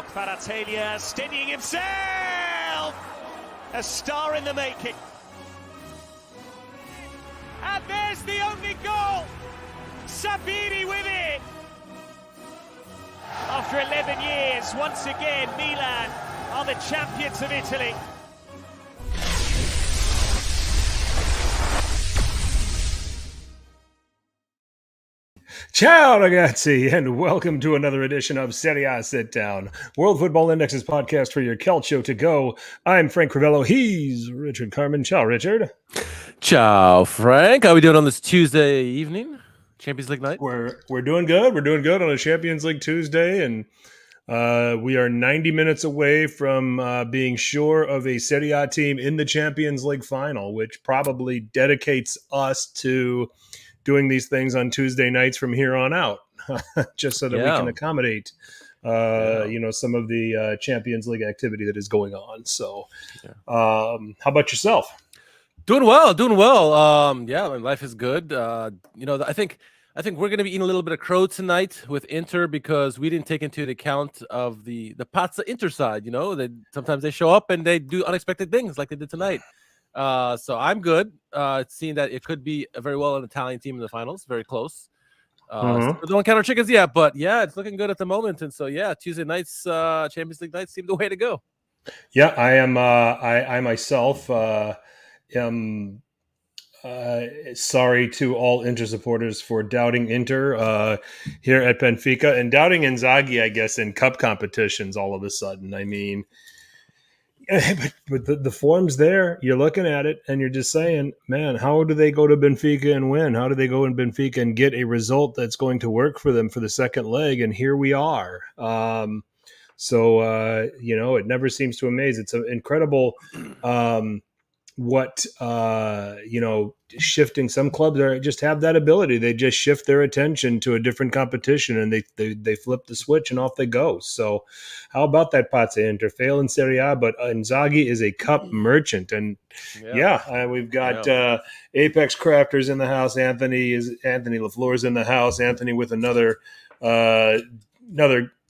Mark Kvaratskhelia steadying himself! A star in the making. And there's the only goal! Sabiri with it! After 11 years, once again, Milan are the champions of Italy. Ciao ragazzi, and welcome to another edition of Serie A Sit Down, World Football Index's podcast for your Calcio to go. I'm Frank Crivello. He's Richard Carmen. Ciao, Richard. Ciao, Frank. How we doing on this Tuesday evening? Champions League night? We're doing good. We're doing good on a Champions League Tuesday, and we are 90 minutes away from being sure of a Serie A team in the Champions League final, which probably dedicates us to doing these things on Tuesday nights from here on out, just so that we can accommodate, some of the Champions League activity that is going on. So, how about yourself? Doing well. Life is good. I think we're going to be eating a little bit of crow tonight with Inter because we didn't take into account of the Pazza Inter side. Sometimes they show up and they do unexpected things like they did tonight. So I'm good. Seeing that it could be a very well an Italian team in the finals, very close. Don't count our chickens yet, but it's looking good at the moment. And so Tuesday nights, Champions League nights seem the way to go. Yeah, I am. I myself am sorry to all Inter supporters for doubting Inter here at Benfica and doubting Inzaghi, I guess, in cup competitions all of a sudden. I mean, but the form's there. You're looking at it and you're just saying, man, how do they go to Benfica and win? How do they go in Benfica and get a result that's going to work for them for the second leg? And here we are. It never seems to amaze. It's an incredible shifting. Some clubs just have that ability. They just shift their attention to a different competition and they flip the switch and off they go. So how about that Pazza Inter? Fail in Serie A, but Inzaghi is a cup merchant. And we've got Apex Crafters in the house. Anthony LaFleur's in the house. Anthony with another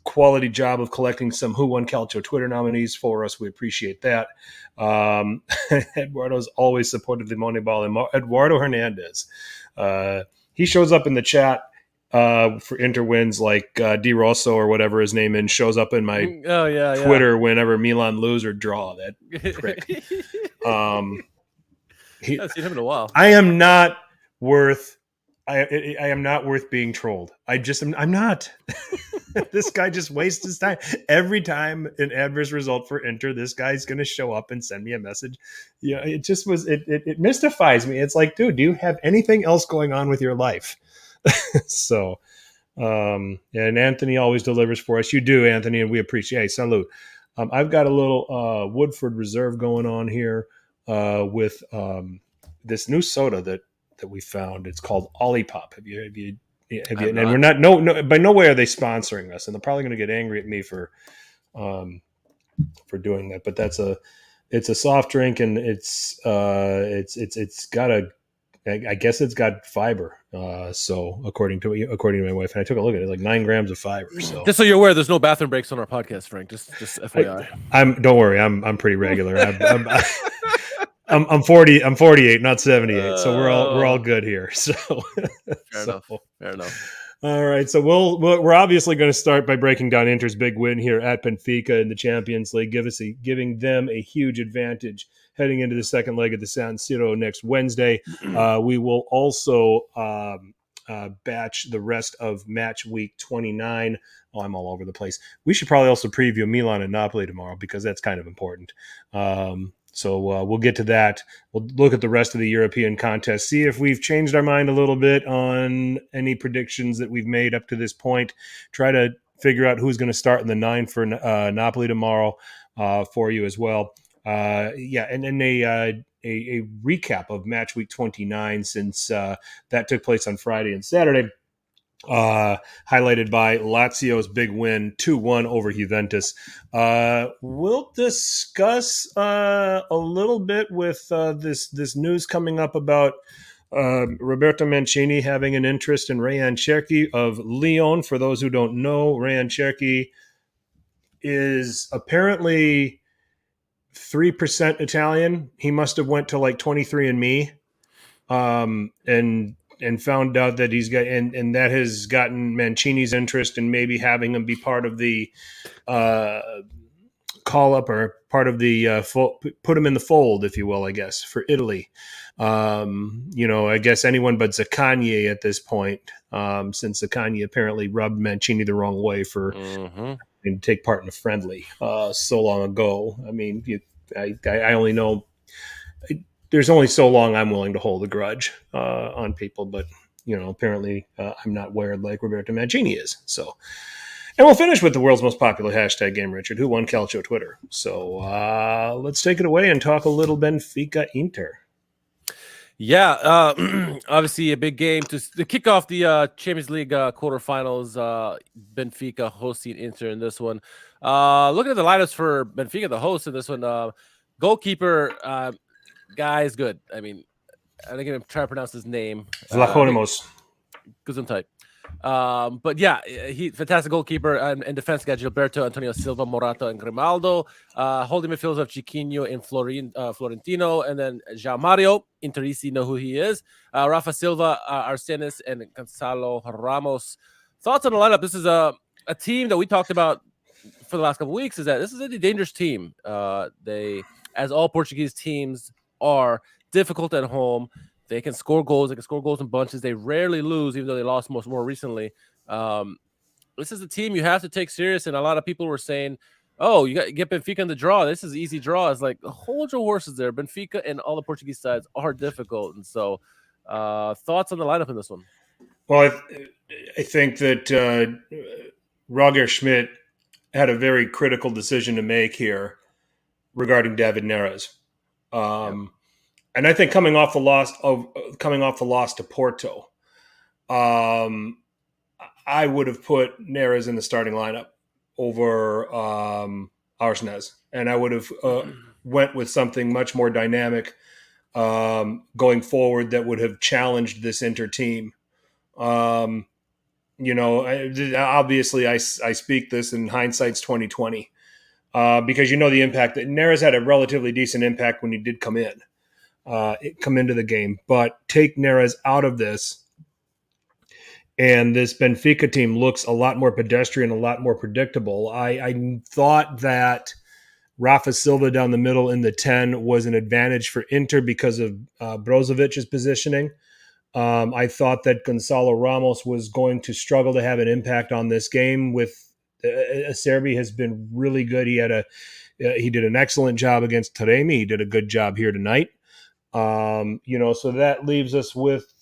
quality job of collecting some Who Won Calcio Twitter nominees for us. We appreciate that. Eduardo's always supported the Moneyball. Eduardo Hernandez. He shows up in the chat for Inter wins like Di Rosso or whatever his name is, shows up in my Twitter whenever Milan lose or draw. That prick. I've seen him in a while. I am not worth being trolled. I'm not. This guy just wastes his time. Every time an adverse result for Inter, this guy's going to show up and send me a message. It just was, it mystifies me. It's like, dude, do you have anything else going on with your life? So, and Anthony always delivers for us. You do, Anthony, and we appreciate it. Hey, salute. I've got a little Woodford Reserve going on here with this new soda that we found. It's called Olipop. Have you? And we're not by no way are they sponsoring us, and they're probably going to get angry at me for doing that. But it's a soft drink, and it's got I guess it's got fiber. So according to my wife, and I took a look at it, like 9 grams of fiber. So just so you're aware, there's no bathroom breaks on our podcast, Frank. Just FYI. Don't worry, I'm pretty regular. I'm 40. I'm 48, not 78. So we're all good here. So fair enough. All right. So we're obviously going to start by breaking down Inter's big win here at Benfica in the Champions League, giving them a huge advantage heading into the second leg of the San Siro next Wednesday. We will also batch the rest of match week 29. Oh, I'm all over the place. We should probably also preview Milan and Napoli tomorrow because that's kind of important. So we'll get to that. We'll look at the rest of the European contest, see if we've changed our mind a little bit on any predictions that we've made up to this point. Try to figure out who's going to start in the 9 for Napoli tomorrow for you as well. And then a recap of match week 29 since that took place on Friday and Saturday. Highlighted by Lazio's big win 2-1 over Juventus. We'll discuss a little bit with this news coming up about Roberto Mancini having an interest in Rayan Cherki of Lyon. For those who don't know, Rayan Cherki is apparently 3% Italian. He must have went to like 23andMe, and found out that he's got, and that has gotten Mancini's interest in maybe having him be part of the call up, or part of the put him in the fold, if you will, I guess, for Italy. I guess anyone but Zaccagni at this point, since Zaccagni apparently rubbed Mancini the wrong way for to take part in a friendly so long ago. I mean, I only know there's only so long I'm willing to hold a grudge on people, but apparently I'm not weird like Roberto Mancini is. So, and we'll finish with the world's most popular hashtag game, Richard, who won Calcio Twitter. So let's take it away and talk a little Benfica Inter. Yeah, obviously a big game to kick off the Champions League quarterfinals. Benfica hosting Inter in this one. Looking at the lineups for Benfica, the host in this one, goalkeeper guy is good. I mean, I'm going to try to pronounce his name. Vlachodimos. Gesundheit. But yeah, he fantastic goalkeeper, and defense got Gilberto, Antonio Silva, Morata, and Grimaldo. Holding midfielders of Chiquinho and Florentino, and then João Mario. Interisi know who he is. Rafa Silva, Arsenis, and Gonzalo Ramos. Thoughts on the lineup? This is a team that we talked about for the last couple of weeks. Is that this is a dangerous team? They, as all Portuguese teams are, difficult at home. They can score goals. They can score goals in bunches. They rarely lose, even though they lost more recently. This is a team you have to take serious. And a lot of people were saying, "Oh, you get Benfica in the draw. This is an easy draw." It's like, hold your horses there. Benfica and all the Portuguese sides are difficult. And so, thoughts on the lineup in this one? Well, I think that Roger Schmidt had a very critical decision to make here regarding David Neres. And I think coming off the loss to Porto, I would have put Neres in the starting lineup over Arsenis, and I would have went with something much more dynamic going forward that would have challenged this Inter team. Obviously, I speak this in hindsight's 2020 because the impact that Neres had a relatively decent impact when he did come into the game, but take Neres out of this, and this Benfica team looks a lot more pedestrian, a lot more predictable. I thought that Rafa Silva down the middle in the 10 was an advantage for Inter because of Brozovic's positioning. I thought that Gonzalo Ramos was going to struggle to have an impact on this game. With Serbi has been really good. He did an excellent job against Taremi. He did a good job here tonight. So that leaves us with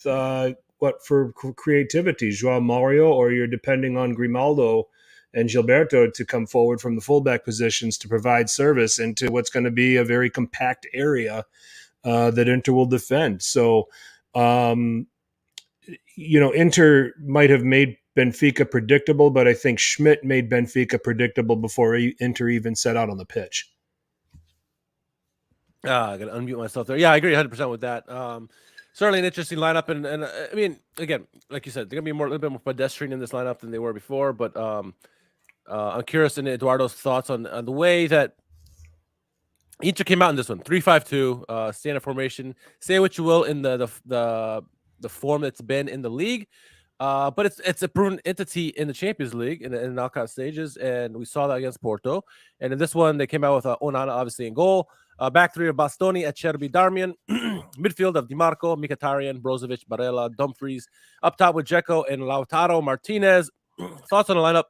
what for creativity, João Mario, or you're depending on Grimaldo and Gilberto to come forward from the fullback positions to provide service into what's going to be a very compact area that Inter will defend. So, Inter might have made Benfica predictable, but I think Schmidt made Benfica predictable before Inter even set out on the pitch. I got to unmute myself there. Yeah, I agree 100% with that. Certainly an interesting lineup. And I mean, again, like you said, they're going to be a little bit more pedestrian in this lineup than they were before. But I'm curious in Eduardo's thoughts on the way that Inter came out in this one. 3-5-2, standard formation. Say what you will in the form that's been in the league. But it's a proven entity in the Champions League in the knockout stages. And we saw that against Porto. And in this one, they came out with Onana, obviously, in goal. Back three of Bastoni, Acerbi, Darmian. Midfield of Di Marco, Mkhitaryan, Brozovic, Barella, Dumfries. Up top with Dzeko and Lautaro Martinez. Thoughts on the lineup?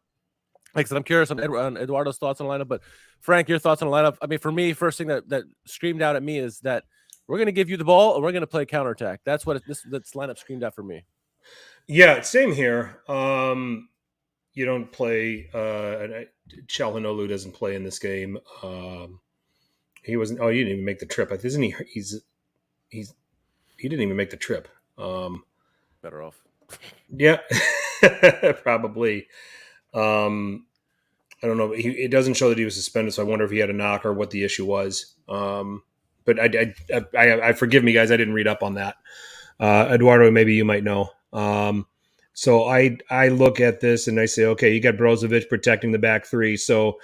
Like I said, I'm curious on Eduardo's thoughts on the lineup. But Frank, your thoughts on the lineup? I mean, for me, first thing that screamed out at me is that we're going to give you the ball and we're going to play counterattack. That's what this lineup screamed out for me. Yeah, same here. You don't play Çalhanoğlu doesn't play in this game. He wasn't. Oh, he didn't even make the trip. Isn't he? He didn't even make the trip. Better off. Yeah, probably. I don't know. It doesn't show that he was suspended, so I wonder if he had a knock or what the issue was. But I forgive me, guys. I didn't read up on that. Eduardo, maybe you might know. So I look at this and I say, okay, you got Brozovic protecting the back three. So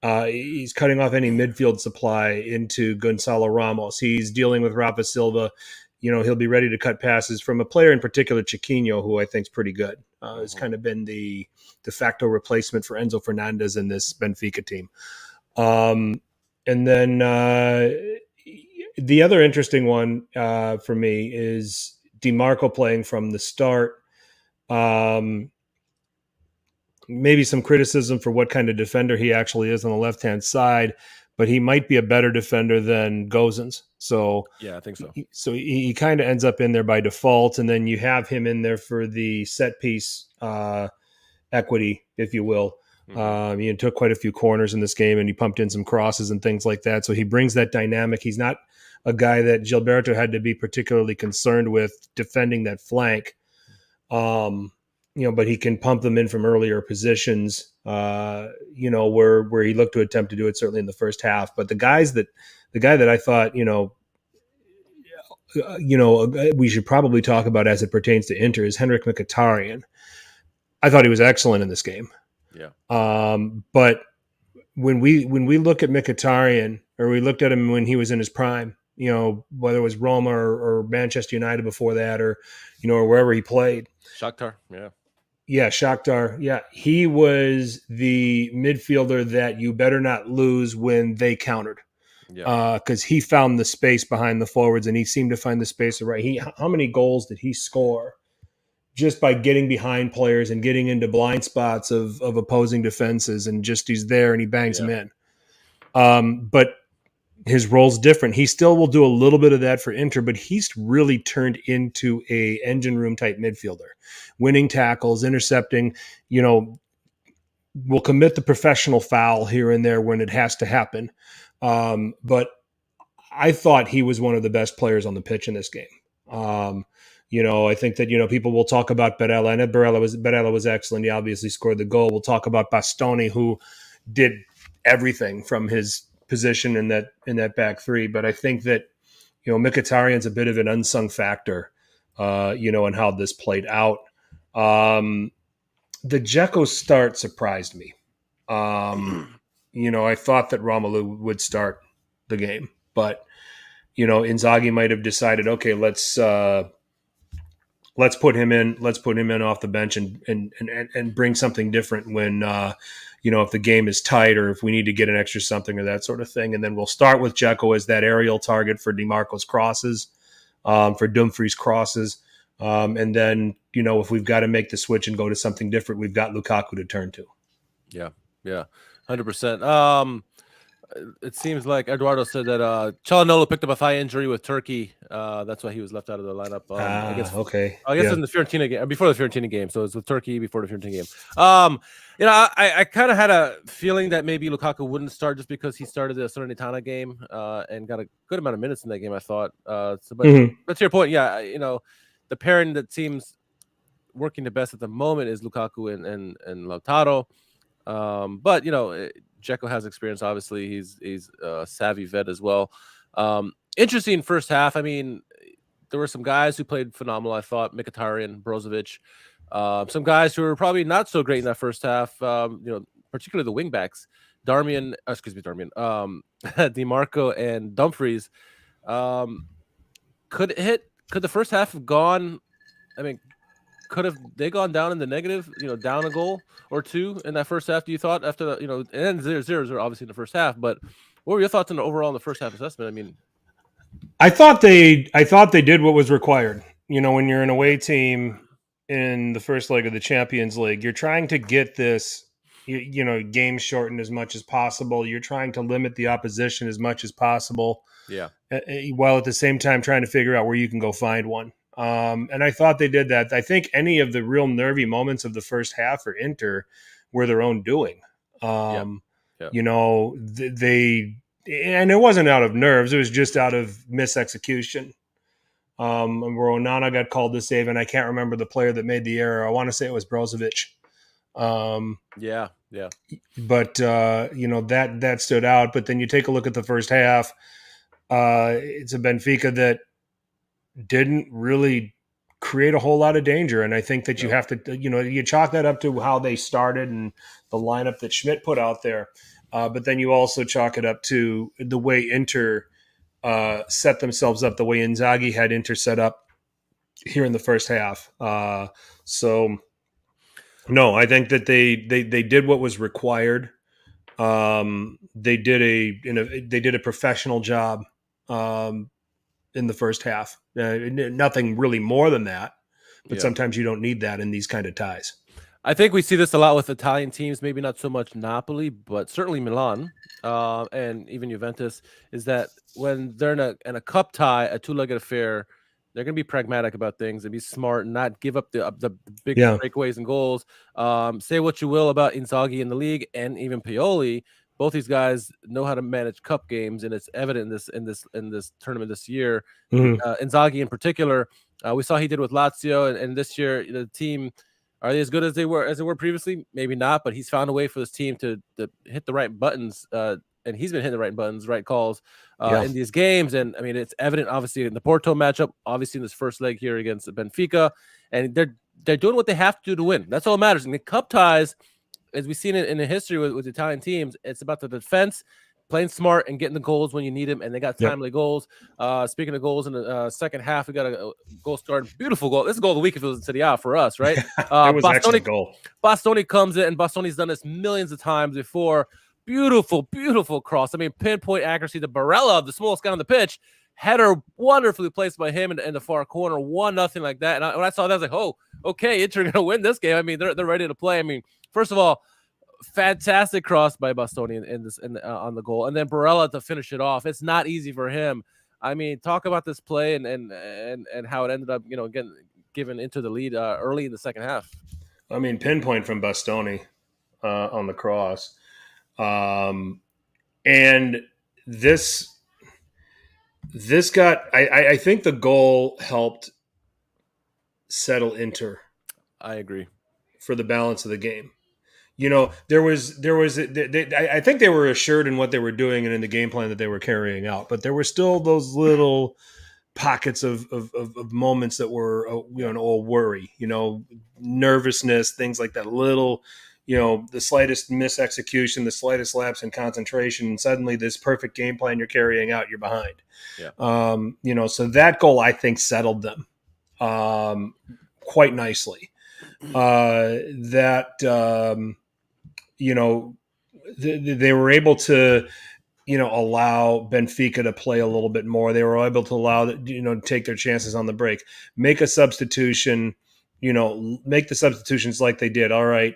He's cutting off any midfield supply into Gonzalo Ramos. He's dealing with Rafa Silva. He'll be ready to cut passes from a player in particular, Chiquinho, who I think is pretty good. Has kind of been the de facto replacement for Enzo Fernandez in this Benfica team. And then the other interesting one for me is DiMarco playing from the start. Maybe some criticism for what kind of defender he actually is on the left-hand side, but he might be a better defender than Gozens. So yeah, I think so. So he kind of ends up in there by default, and then you have him in there for the set piece equity, if you will. He took quite a few corners in this game, and he pumped in some crosses and things like that. So he brings that dynamic. He's not a guy that Gilberto had to be particularly concerned with defending that flank. But he can pump them in from earlier positions, where he looked to attempt to do it certainly in the first half. But the guy that I thought, we should probably talk about as it pertains to Inter is Henrik Mkhitaryan. I thought he was excellent in this game. Yeah. But when we look at Mkhitaryan, or we looked at him when he was in his prime, whether it was Roma or Manchester United before that, or wherever he played. Shakhtar, yeah. Yeah, Shakhtar. Yeah, he was the midfielder that you better not lose when they countered. Yeah, because he found the space behind the forwards, and he seemed to find the space right. How many goals did he score just by getting behind players and getting into blind spots of opposing defenses, and just he's there and he bangs them in. But his role's different. He still will do a little bit of that for Inter, but he's really turned into a engine room type midfielder, winning tackles, intercepting, will commit the professional foul here and there when it has to happen. But I thought he was one of the best players on the pitch in this game. I think that, people will talk about BRASILEIRA, and BRASILEIRA was excellent. He obviously scored the goal. We'll talk about Bastoni, who did everything from his position in that back three. But I think that, Mkhitaryan's a bit of an unsung factor, in how this played out. The Dzeko start surprised me. I thought that Romelu would start the game, but, Inzaghi might have decided, okay, let's put him in off the bench and bring something different when, if the game is tight or if we need to get an extra something or that sort of thing. And then we'll start with Dzeko as that aerial target for DiMarco's crosses, for Dumfries' crosses. And then, if we've got to make the switch and go to something different, we've got Lukaku to turn to. Yeah, 100%. It seems like Eduardo said that Çalhanoğlu picked up a thigh injury with Turkey. That's why he was left out of the lineup. I guess in the Fiorentina game, before the Fiorentina game. So it's with Turkey before the Fiorentina game. I kind of had a feeling that maybe Lukaku wouldn't start just because he started the Salernitana game and got a good amount of minutes in that game, I thought. But to your point, the pairing that seems working the best at the moment is Lukaku and Lautaro. But Dzeko has experience. Obviously, he's a savvy vet as well. Interesting first half. I mean, there were some guys who played phenomenal. I thought Mkhitaryan, Brozovic, some guys who were probably not so great in that first half. Particularly the wingbacks, DiMarco and Dumfries. Could the first half have gone? I mean, could have they gone down in the negative, down a goal or two in that first half, do you thought, after and then 0-0 obviously in the first half, but what were your thoughts on the overall in the first half assessment? I mean, I thought they did what was required. When you're an away team in the first leg of the Champions League, you're trying to get this, game shortened as much as possible. You're trying to limit the opposition as much as possible. Yeah. While at the same time trying to figure out where you can go find one. And I thought they did that. I think any of the real nervy moments of the first half for Inter were their own doing. And it wasn't out of nerves. It was just out of misexecution. Where Onana got called to save, and I can't remember the player that made the error. I want to say it was Brozovic. Yeah. But, that stood out. But then you take a look at the first half. It's a Benfica that didn't really create a whole lot of danger. And I think that you have to, you chalk that up to how they started and the lineup that Schmidt put out there. But then you also chalk it up to the way Inter set themselves up, the way Inzaghi had Inter set up here in the first half. So no, I think that they did what was required. They did a professional job in the first half. Nothing really more than that, but sometimes you don't need that in these kind of ties. I think we see this a lot with Italian teams, maybe not so much Napoli, but certainly Milan and even Juventus, is that when they're in a cup tie, a two-legged affair, they're going to be pragmatic about things and be smart and not give up the big breakaways and goals. Say what you will about Inzaghi in the league and even Pioli. Both these guys know how to manage cup games, and it's evident in this tournament this year. Inzaghi in particular, we saw he did with Lazio, and this year the team. Are they as good as they were previously? Maybe not, but he's found a way for this team to hit the right buttons, and he's been hitting the right buttons, right calls in these games. And I mean, it's evident, obviously, in the Porto matchup, obviously in this first leg here against Benfica, and they're doing what they have to do to win. That's all that matters. And the cup ties, as we've seen it in the history with Italian teams, it's about the defense, playing smart and getting the goals when you need them, and they got timely goals. Speaking of goals in the second half, we got a goal scored, beautiful goal. This is goal of the week if it was in Serie A for us, right? It was an excellent goal. Bastoni comes in, and Bastoni's done this millions of times before. Beautiful, beautiful cross. I mean, pinpoint accuracy. The Barella, the smallest guy on the pitch, header wonderfully placed by him in the far corner, 1-0 like that. And when I saw that, I was like, oh, okay, Inter going to win this game. I mean, they're ready to play. I mean, first of all, fantastic cross by Bastoni on the goal, and then Barella to finish it off. It's not easy for him. I mean, talk about this play and how it ended up, getting given into the lead early in the second half. I mean, pinpoint from Bastoni on the cross, and this got. I think the goal helped settle Inter. I agree for the balance of the game. I think they were assured in what they were doing and in the game plan that they were carrying out, but there were still those little pockets of moments that were, all worry, nervousness, things like that. Little, the slightest misexecution, the slightest lapse in concentration, and suddenly this perfect game plan you're carrying out, you're behind. So that goal I think settled them quite nicely. They were able to, allow Benfica to play a little bit more. They were able to allow, to take their chances on the break, make a substitution, make the substitutions like they did. All right.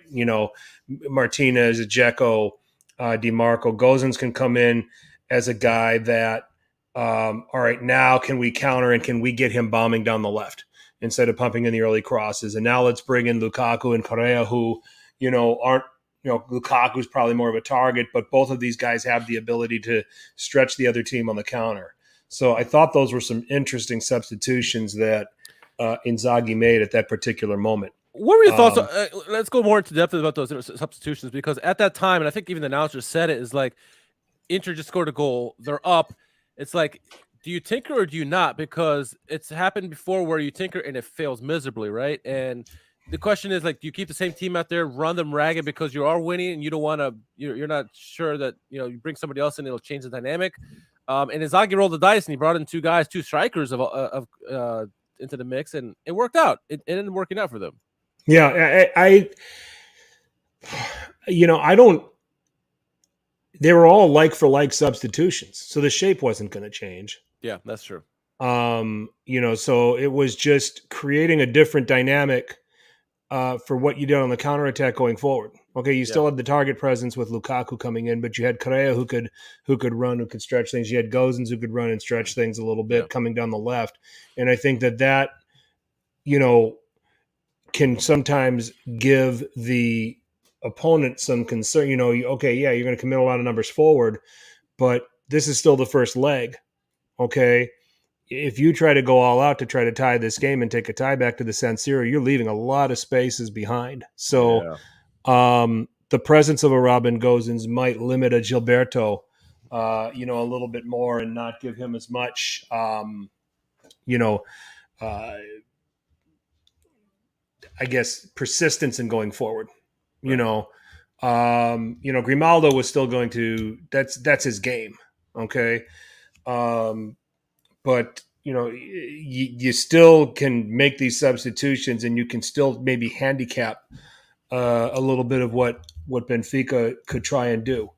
Martinez, Dzeko, DiMarco, Gozens can come in as a guy that, all right, now can we counter and can we get him bombing down the left instead of pumping in the early crosses? And now let's bring in Lukaku and Correa, who, aren't, Lukaku's probably more of a target, but both of these guys have the ability to stretch the other team on the counter. So I thought those were some interesting substitutions that Inzaghi made at that particular moment. What were your thoughts? Let's go more into depth about those substitutions, because at that time, and I think even the announcer said it, is like Inter just scored a goal. They're up. It's like, do you tinker or do you not? Because it's happened before where you tinker and it fails miserably, right? And the question is, like, do you keep the same team out there, run them ragged because you are winning and you don't want to, you're not sure that, you bring somebody else in, it'll change the dynamic. And Inzaghi rolled the dice and he brought in two strikers of into the mix, and it worked out. It ended up working out for them. Yeah, I don't. They were all like for like substitutions, so the shape wasn't going to change. Yeah, that's true. So it was just creating a different dynamic for what you did on the counterattack going forward. Okay, you still had the target presence with Lukaku coming in, but you had Correa who could run, who could stretch things. You had Gozens who could run and stretch things a little bit coming down the left. And I think that can sometimes give the opponent some concern. You're going to commit a lot of numbers forward, but this is still the first leg. Okay. If you try to go all out to try to tie this game and take a tie back to the San Siro, you're leaving a lot of spaces behind. So the presence of a Robin Gozens might limit a Gilberto, a little bit more and not give him as much, I guess, persistence in going forward, Grimaldo was still going to. That's his game. Okay, but you still can make these substitutions, and you can still maybe handicap a little bit of what Benfica could try and do.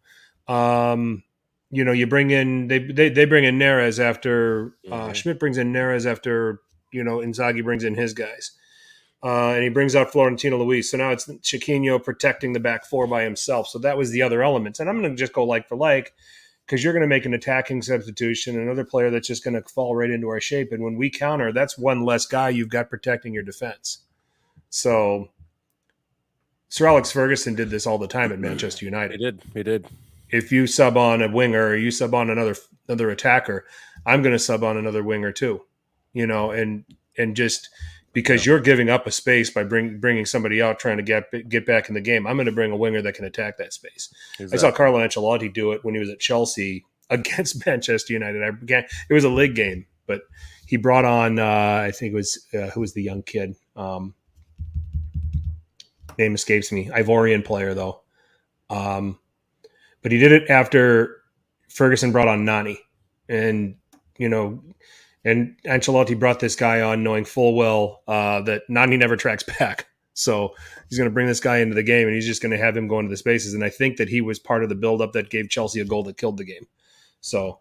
You bring in they bring in Neres after Schmidt brings in Neres after Inzaghi brings in his guys, and he brings out Florentino Luis. So now it's Chiquinho protecting the back four by himself. So that was the other elements, and I'm going to just go like for like, because you're going to make an attacking substitution, another player that's just going to fall right into our shape. And when we counter, that's one less guy you've got protecting your defense. So Sir Alex Ferguson did this all the time at Manchester United. He did. If you sub on a winger or you sub on another attacker, I'm going to sub on another winger too, and just because you're giving up a space by bringing somebody out trying to get back in the game, I'm going to bring a winger that can attack that space. Exactly. I saw Carlo Ancelotti do it when he was at Chelsea against Manchester United. It was a league game, but he brought on I think it was who was the young kid. Name escapes me. Ivorian player though. But he did it after Ferguson brought on Nani, and Ancelotti brought this guy on knowing full well that Nani never tracks back. So he's going to bring this guy into the game, and he's just going to have him go into the spaces. And I think that he was part of the buildup that gave Chelsea a goal that killed the game. So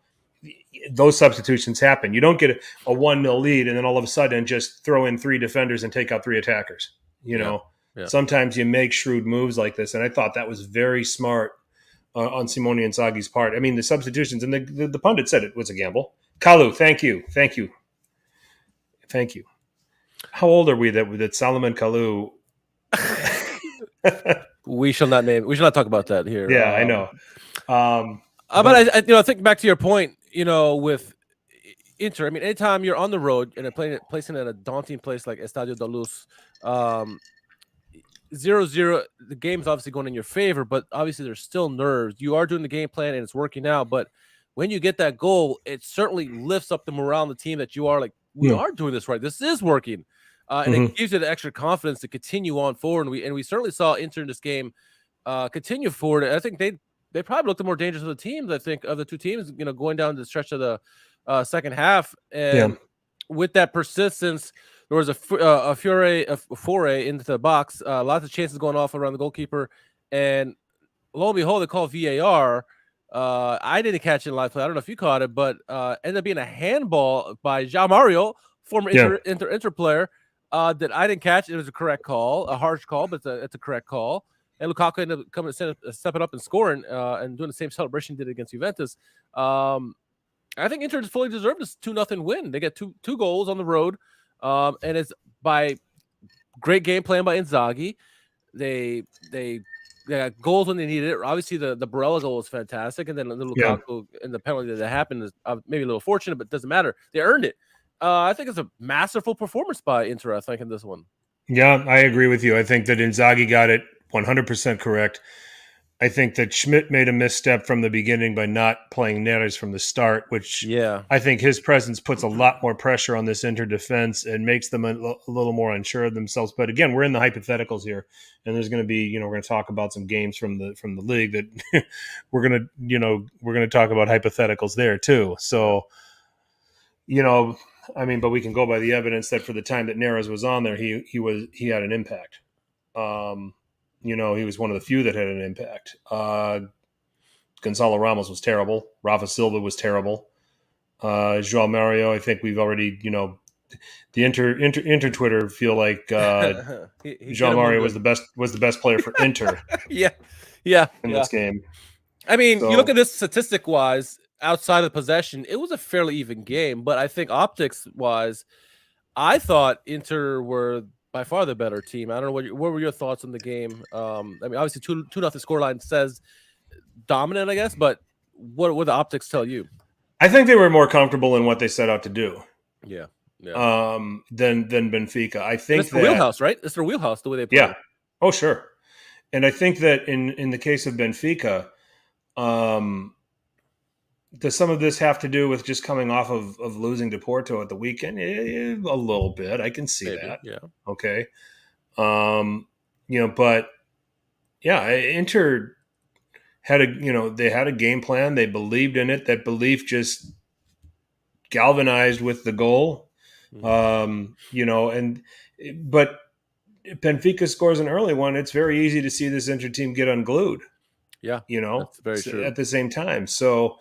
those substitutions happen. You don't get a 1-0 lead and then all of a sudden just throw in 3 defenders and take out 3 attackers. Yeah. Sometimes you make shrewd moves like this, and I thought that was very smart on Simone Inzaghi's part. I mean, the substitutions, and the pundit said it was a gamble. Kalu, thank you. How old are we that Salomon Kalu? We shall not talk about that here. Yeah, I know. But I think back to your point, with Inter. I mean, anytime you're on the road and placing at a daunting place like Estadio da Luz, 0-0, the game's obviously going in your favor, but obviously there's still nerves. You are doing the game plan and it's working out, but when you get that goal, it certainly lifts up the morale on the team that you are like, we are doing this right. This is working. And it gives you the extra confidence to continue on forward. And we certainly saw Inter in this game continue forward. And I think they probably looked the more dangerous of the teams, I think, of the two teams, going down the stretch of the second half. And with that persistence, there was a foray into the box, lots of chances going off around the goalkeeper, and lo and behold, they call VAR. I didn't catch it in live play. I don't know if you caught it, but ended up being a handball by João Mario, former Inter player, that I didn't catch. It was a correct call, a harsh call, but it's a correct call. And Lukaku ended up coming stepping up and scoring and doing the same celebration he did against Juventus. I think Inter fully deserved this 2-0 win. They get two goals on the road. And it's by great game plan by Inzaghi. They got goals when they needed it. Obviously, the Barella goal was fantastic, and then the Lukaku and the penalty that happened is maybe a little fortunate, but it doesn't matter. They earned it. I think it's a masterful performance by Inter, I think, in this one. Yeah, I agree with you. I think that Inzaghi got it 100% correct. I think that Schmidt made a misstep from the beginning by not playing Neres from the start, which I think his presence puts a lot more pressure on this Inter defense and makes them a little more unsure of themselves. But again, we're in the hypotheticals here, and there's going to be, we're going to talk about some games from the league that we're going to talk about hypotheticals there too. So, but we can go by the evidence that for the time that Neres was on there, he had an impact. He was one of the few that had an impact. Gonzalo Ramos was terrible. Rafa Silva was terrible. João Mario, I think we've already, the Inter Twitter feel like João Mario was the best player for Inter. in this game. I mean, you look at this statistic wise, outside of possession, it was a fairly even game. But I think optics wise, I thought Inter were by far the better team. I don't know what were your thoughts on the game. I mean, obviously 2-0 scoreline says dominant, I guess, but what would the optics tell you? I think they were more comfortable in what they set out to do. Yeah. Than Benfica. I think it's their wheelhouse, right? It's their wheelhouse the way they play. Yeah. Oh, sure. And I think that in the case of Benfica, does some of this have to do with just coming off of losing to Porto at the weekend? A little bit. I can see that. Yeah. Okay. But yeah, Inter had they had a game plan. They believed in it. That belief just galvanized with the goal. But Benfica scores an early one. It's very easy to see this Inter team get unglued. Yeah, that's very true. At the same time. So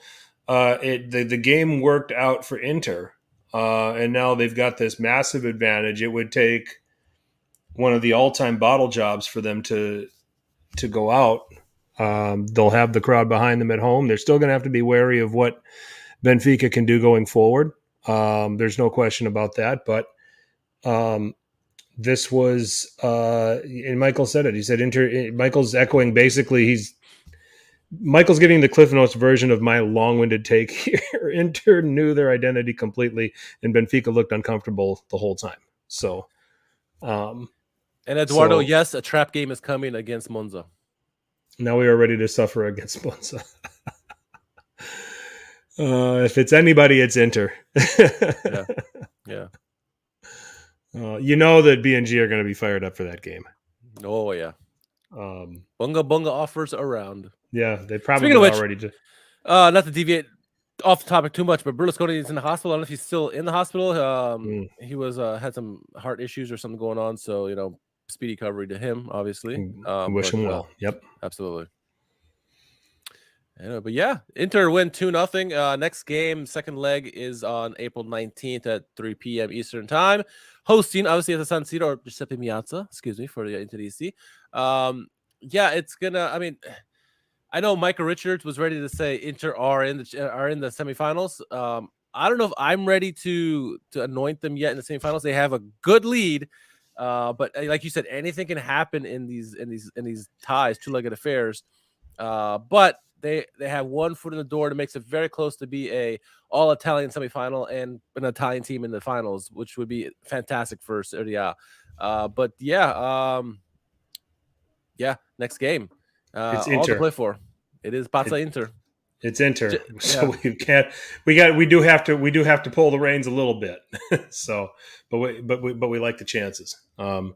the game worked out for Inter, and now they've got this massive advantage. It would take one of the all-time bottle jobs for them to go out. They'll have the crowd behind them at home. They're still going to have to be wary of what Benfica can do going forward. There's no question about that. But this was, and Michael said it. He said Michael's echoing basically. Michael's giving the Cliff Notes version of my long-winded take here. Inter knew their identity completely, and Benfica looked uncomfortable the whole time. So, and Eduardo, yes, a trap game is coming against Monza. Now we are ready to suffer against Monza. If it's anybody, it's Inter. Yeah. You know that B&G are going to be fired up for that game. Oh yeah. Bunga offers around. Yeah, they probably already do. Not to deviate off the topic too much, but Berlusconi is in the hospital. I don't know if he's still in the hospital. He was had some heart issues or something going on, so speedy recovery to him, obviously. Wish him well. Yep, absolutely. But yeah, Inter win 2-0. Next game, second leg, is on April 19th at 3 p.m. Eastern time. Hosting, obviously, at the San Siro, or Giuseppe Meazza, excuse me, for the Inter DC. Yeah, it's gonna. I mean, I know Michael Richards was ready to say Inter are in the semifinals. I don't know if I'm ready to anoint them yet in the semifinals. They have a good lead, but like you said, anything can happen in these ties, two-legged affairs. But they have one foot in the door that makes it very close to be a all-Italian semifinal and an Italian team in the finals, which would be fantastic for Serie A. But yeah, next game. It's all Inter to play for. It is Pazza Inter. It's Inter. So we do have to pull the reins a little bit. So, but we like the chances. Inzaghi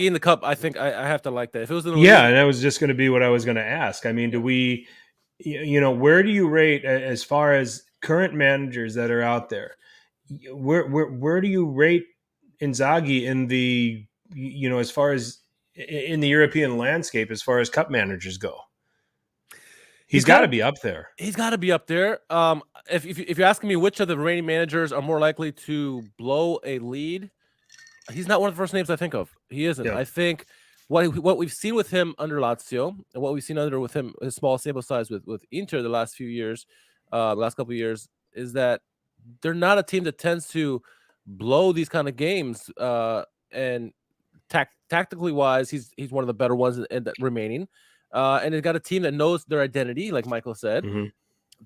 in the cup, I think I have to like that. If it was in the league, and that was just going to be what I was going to ask. I mean, do we, where do you rate as far as current managers that are out there? Where do you rate Inzaghi in the, as far as in the European landscape, as far as cup managers go? He's got to be up there. He's got to be up there. If you're asking me which of the remaining managers are more likely to blow a lead, he's not one of the first names I think of. He isn't. Yeah. I think what we've seen with him under Lazio and what we've seen with him, his small sample size with Inter the last few years, the last couple of years, is that they're not a team that tends to blow these kind of games. And tactically wise, he's one of the better ones in that remaining. And they've got a team that knows their identity, like Michael said. Mm-hmm.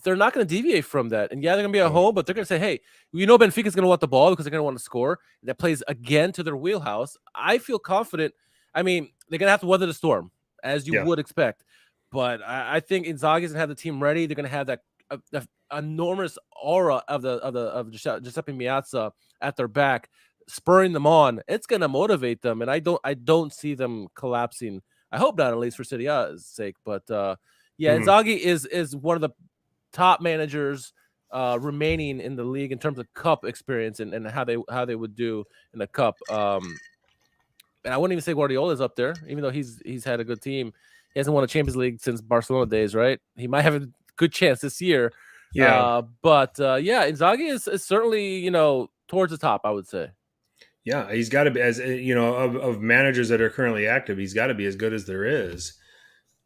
They're not going to deviate from that. And yeah, they're going to be at home, but they're going to say, hey, Benfica's going to want the ball because they're going to want to score. That plays again to their wheelhouse. I feel confident. I mean, they're going to have to weather the storm, as you would expect. But I think Inzaghi's going to have the team ready. They're going to have that enormous aura of Giuseppe Meazza at their back, spurring them on. It's going to motivate them. And I don't see them collapsing. I hope not, at least for Serie A's sake. But Inzaghi is one of the top managers remaining in the league in terms of cup experience and how they would do in the cup. And I wouldn't even say Guardiola's up there, even though he's had a good team. He hasn't won a Champions League since Barcelona days, right? He might have a good chance this year. Yeah. Inzaghi is certainly, towards the top, I would say. Yeah, he's got to be, as of managers that are currently active, he's got to be as good as there is.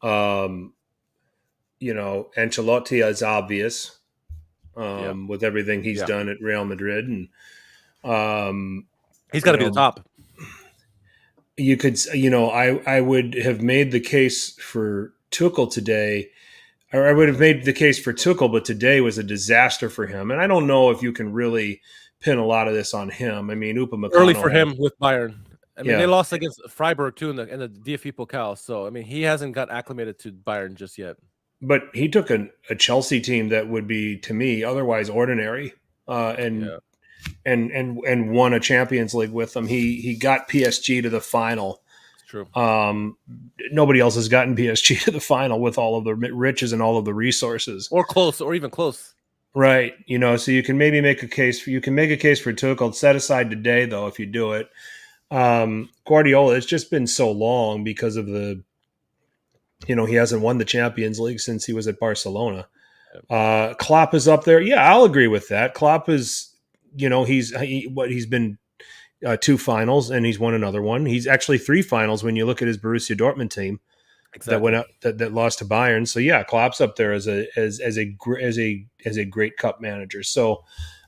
Ancelotti is obvious with everything he's done at Real Madrid, and he's got to be the top. You could, I would have made the case for Tuchel today, or I would have made the case for Tuchel, but today was a disaster for him, and I don't know if you can really pin a lot of this on him. I mean, Upamecano early for him with Bayern. I mean, they lost against Freiburg too in the DFB Pokal. So I mean, he hasn't got acclimated to Bayern just yet. But he took a Chelsea team that would be, to me, otherwise ordinary, and won a Champions League with them. He got PSG to the final True. Nobody else has gotten PSG to the final with all of the riches and all of the resources, or close, or even close. Right. So you can maybe make a case for Tuchel. Set aside today, though, if you do it. Guardiola, it's just been so long because of the, he hasn't won the Champions League since he was at Barcelona. Klopp is up there. Yeah, I'll agree with that. Klopp is, he's been 2 finals and he's won another one. He's actually 3 finals when you look at his Borussia Dortmund team. Exactly. That went out that lost to Bayern. So yeah, Klopp's up there as a great cup manager. So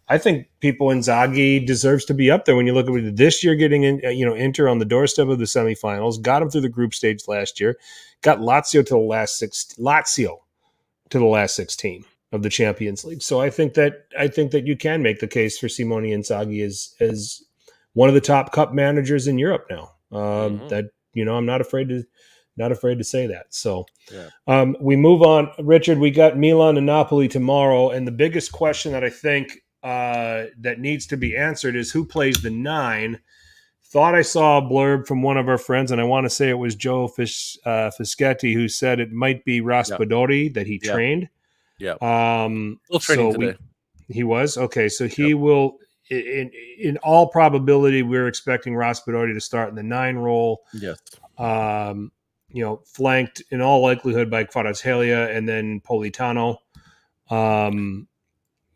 I think Inzaghi deserves to be up there when you look at this year getting in. Inter on the doorstep of the semifinals, got him through the group stage last year, got Lazio to the last 16 of the Champions League. So I think that you can make the case for Simone Inzaghi as one of the top cup managers in Europe now. That I'm not afraid to say that. So we move on. Richard, we got Milan and Napoli tomorrow. And the biggest question that I think that needs to be answered is who plays the 9. Thought I saw a blurb from one of our friends, and I want to say it was Joe Fischetti, who said it might be Raspadori that he trained. Yeah. Still training today. He was? Okay, so he will... In all probability, we're expecting Raspadori to start in the 9 role. Yes. Flanked in all likelihood by Kvaratskhelia and then Politano.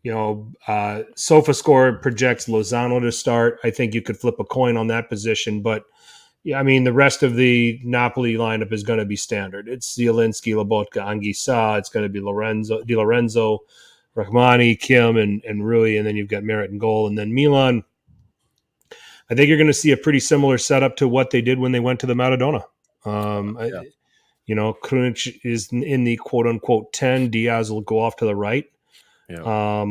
SofaScore projects Lozano to start. I think you could flip a coin on that position, but yeah, I mean, the rest of the Napoli lineup is going to be standard. It's Zielinski, Lobotka, Anguissa. It's going to be Di Lorenzo, Rahmani, Kim, and Rui, and then you've got Merritt in goal. And then Milan, I think you're going to see a pretty similar setup to what they did when they went to the Maradona. Krunic is in the quote-unquote 10. Diaz will go off to the right. Yeah.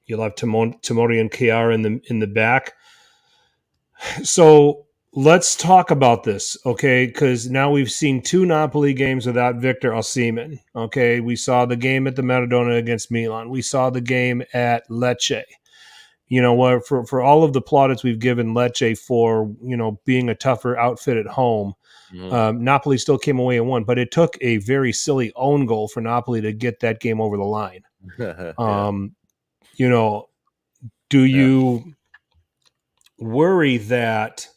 You'll have Tomori and Chiara in the back. So let's talk about this, okay? Because now we've seen 2 Napoli games without Victor Osimhen. Okay, we saw the game at the Maradona against Milan. We saw the game at Lecce. For all of the plaudits we've given Lecce for being a tougher outfit at home, Napoli still came away and won. But it took a very silly own goal for Napoli to get that game over the line. Do you worry that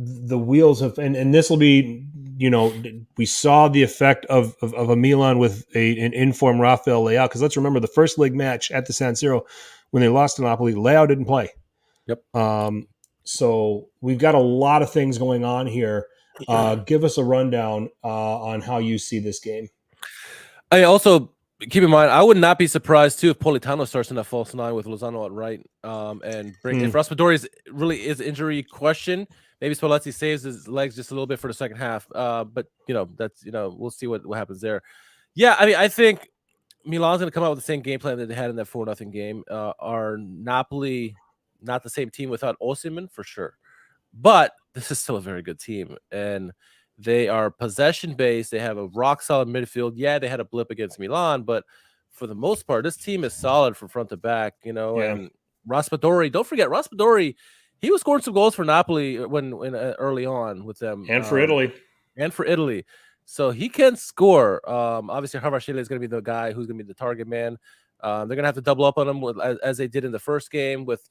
the wheels have, and this will be, we saw the effect of a Milan with an informed Rafael Leao, because let's remember the first leg match at the San Siro when they lost to Napoli, Leao didn't play. Yep. So we've got a lot of things going on here. Give us a rundown on how you see this game. I also keep in mind, I would not be surprised too if Politano starts in that false 9 with Lozano at right, and if Raspadori really is injury question, maybe Spalletti saves his legs just a little bit for the second half. But that's we'll see what happens there. Yeah, I mean, I think Milan's going to come out with the same game plan that they had in that 4-0 game. Are Napoli not the same team without Osimhen for sure? But this is still a very good team, and they are possession-based. They have a rock-solid midfield. Yeah, they had a blip against Milan, but for the most part, this team is solid from front to back, And Raspadori, don't forget, Raspadori, he was scoring some goals for Napoli when early on with them. And for Italy. So he can score. Obviously, Kvaratskhelia is going to be the guy who's going to be the target man. They're going to have to double up on him as they did in the first game with,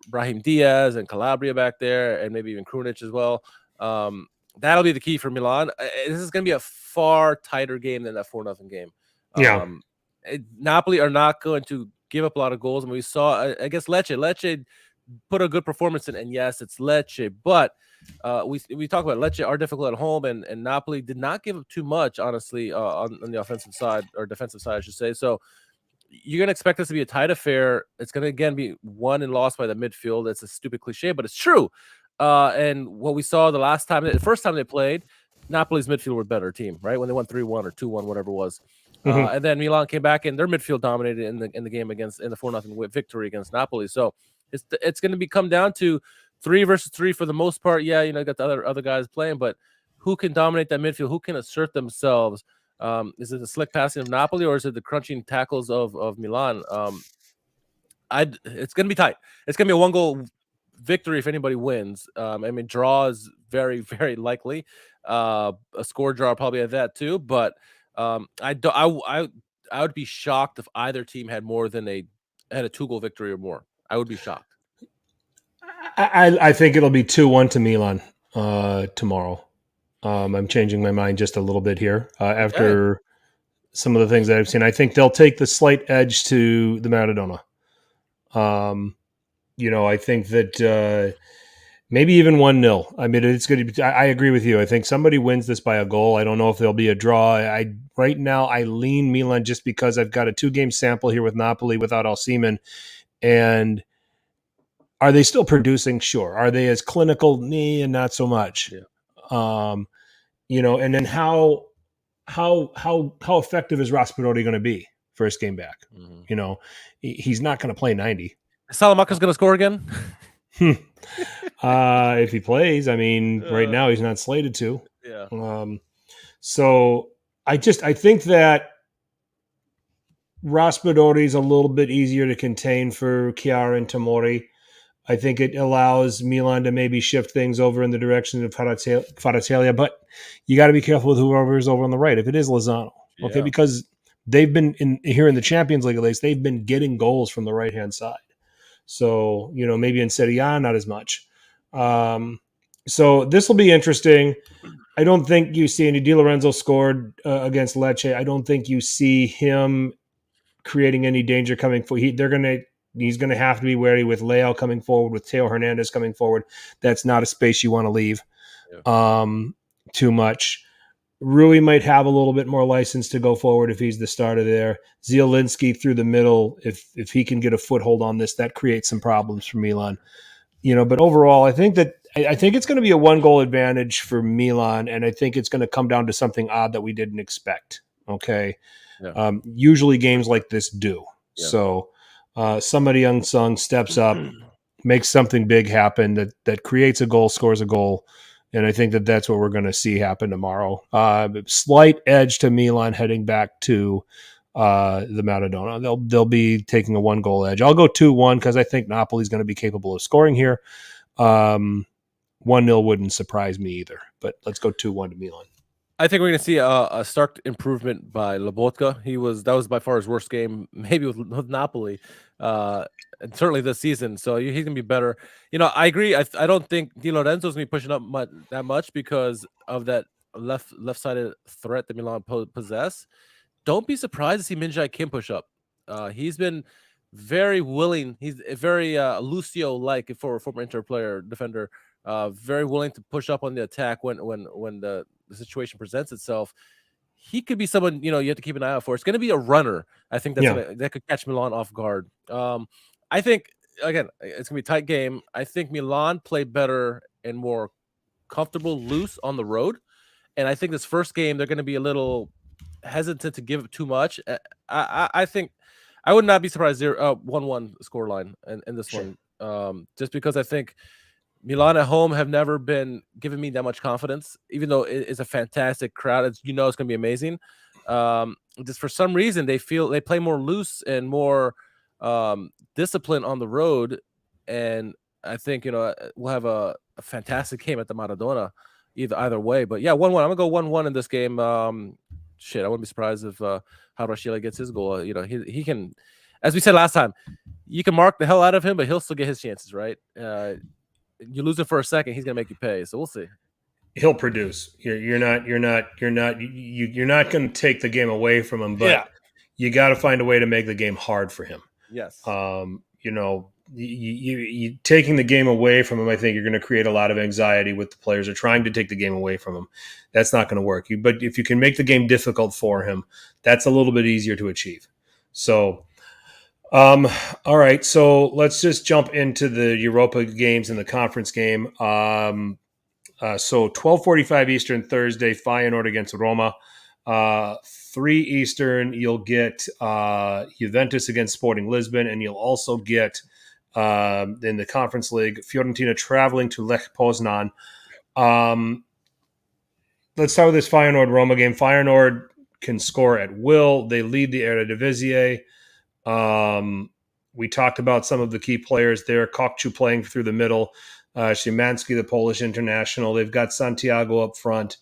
Brahim Diaz and Calabria back there, and maybe even Krunic as well. That'll be the key for Milan. This is going to be a far tighter game than that 4-0 game. Yeah. Napoli are not going to give up a lot of goals. And we saw, I guess, Lecce put a good performance in, and yes, it's Lecce, but we talk about Lecce are difficult at home, and Napoli did not give up too much, honestly, on the offensive side, or defensive side, I should say. So you're going to expect this to be a tight affair. It's going to, again, be won and lost by the midfield. It's a stupid cliche, but it's true. And what we saw the first time they played, Napoli's midfield were a better team, right? When they won 3-1 or 2-1, whatever it was. And then Milan came back, and their midfield dominated in the game in the 4-0 victory against Napoli. So it's going to come down to 3 versus 3 for the most part. Yeah, got the other guys playing, but who can dominate that midfield? Who can assert themselves? Is it the slick passing of Napoli, or is it the crunching tackles of Milan? It's going to be tight. It's going to be a 1-goal victory if anybody wins. I mean, draw is very, very likely. A score draw probably at that too. But I would be shocked if either team had a 2-goal victory or more. I would be shocked. I think it'll be 2-1 to Milan tomorrow. I'm changing my mind just a little bit here after some of the things that I've seen. I think they'll take the slight edge to the Maradona. I think that maybe even 1-0. I mean, it's going to be. I agree with you. I think somebody wins this by a goal. I don't know if there'll be a draw. Right now I lean Milan just because I've got a 2-game sample here with Napoli without Osimhen, and are they still producing? Sure. Are they as clinical? And not so much. Yeah. And then how effective is Raspadori going to be first game back? Mm-hmm. He's not going to play 90. Salamanca's going to score again? If he plays, I mean, right now he's not slated to. Yeah. So I think that Raspadori is a little bit easier to contain for Chiara and Tomori. I think it allows Milan to maybe shift things over in the direction of Kvaratskhelia, but you got to be careful with whoever is over on the right. If it is Lozano, okay, because they've been here in the Champions League at least, they've been getting goals from the right hand side. So maybe in Serie A not as much. So this will be interesting. I don't think you see any. Di Lorenzo scored against Lecce. I don't think you see him creating any danger coming forward. He's going to have to be wary with Leao coming forward, with Teo Hernandez coming forward. That's not a space you want to leave too much. Rui might have a little bit more license to go forward if he's the starter there. Zielinski through the middle, if he can get a foothold on this, that creates some problems for Milan. But overall, I think it's going to be a 1-goal advantage for Milan, and I think it's going to come down to something odd that we didn't expect. Okay, usually games like this do. Yeah. So somebody unsung steps up, makes something big happen that creates a goal, scores a goal, and I think that's what we're going to see happen tomorrow. Slight edge to Milan heading back to the Maradona. They'll be taking a 1-goal edge. I'll go 2-1 because I think Napoli's going to be capable of scoring here. 1-0 wouldn't surprise me either, but let's go 2-1 to Milan. I think we're going to see a stark improvement by Lobotka. That was by far his worst game, maybe with Napoli, and certainly this season. So he's going to be better. I agree. I don't think Di Lorenzo's going to be pushing up that much because of that left-sided threat that Milan possess. Don't be surprised to see Min-Jae Kim push up. He's been very willing. He's very Lucio-like for a former Inter player, defender. Very willing to push up on the attack when the situation presents itself. He could be someone you have to keep an eye out for. It's going to be a runner. I think that could catch Milan off guard. I think again it's going to be a tight game. I think Milan play better and more comfortable, loose on the road, and I think this first game they're going to be a little hesitant to give too much. I think I would not be surprised 1-1 scoreline in this one, just because I think Milan at home have never been giving me that much confidence, even though it's a fantastic crowd. It's going to be amazing. Just for some reason, they play more loose and more discipline on the road. And I think, we'll have a fantastic game at the Maradona either way. But yeah, 1-1. I'm going to go 1-1 in this game. I wouldn't be surprised if Kvaratskhelia gets his goal. He can, as we said last time, you can mark the hell out of him, but he'll still get his chances, right? You lose it for a second, he's gonna make you pay. So we'll see. He'll produce. You're not going to take the game away from him, but you got to find a way to make the game hard for him. Yes. You taking the game away from him, I think you're going to create a lot of anxiety with the players who are trying to take the game away from him. That's not going to work. But if you can make the game difficult for him, that's a little bit easier to achieve. So, all right. So let's just jump into the Europa games and the conference game. So 12:45 Eastern Thursday, Feyenoord against Roma. 3 Eastern, you'll get Juventus against Sporting Lisbon, and you'll also get in the Conference League, Fiorentina traveling to Lech Poznan. Let's start with this Feyenoord-Roma game. Feyenoord can score at will. They lead the Eredivisie. We talked about some of the key players there. Kokchu playing through the middle. Szymanski, the Polish international. They've got Santiago up front.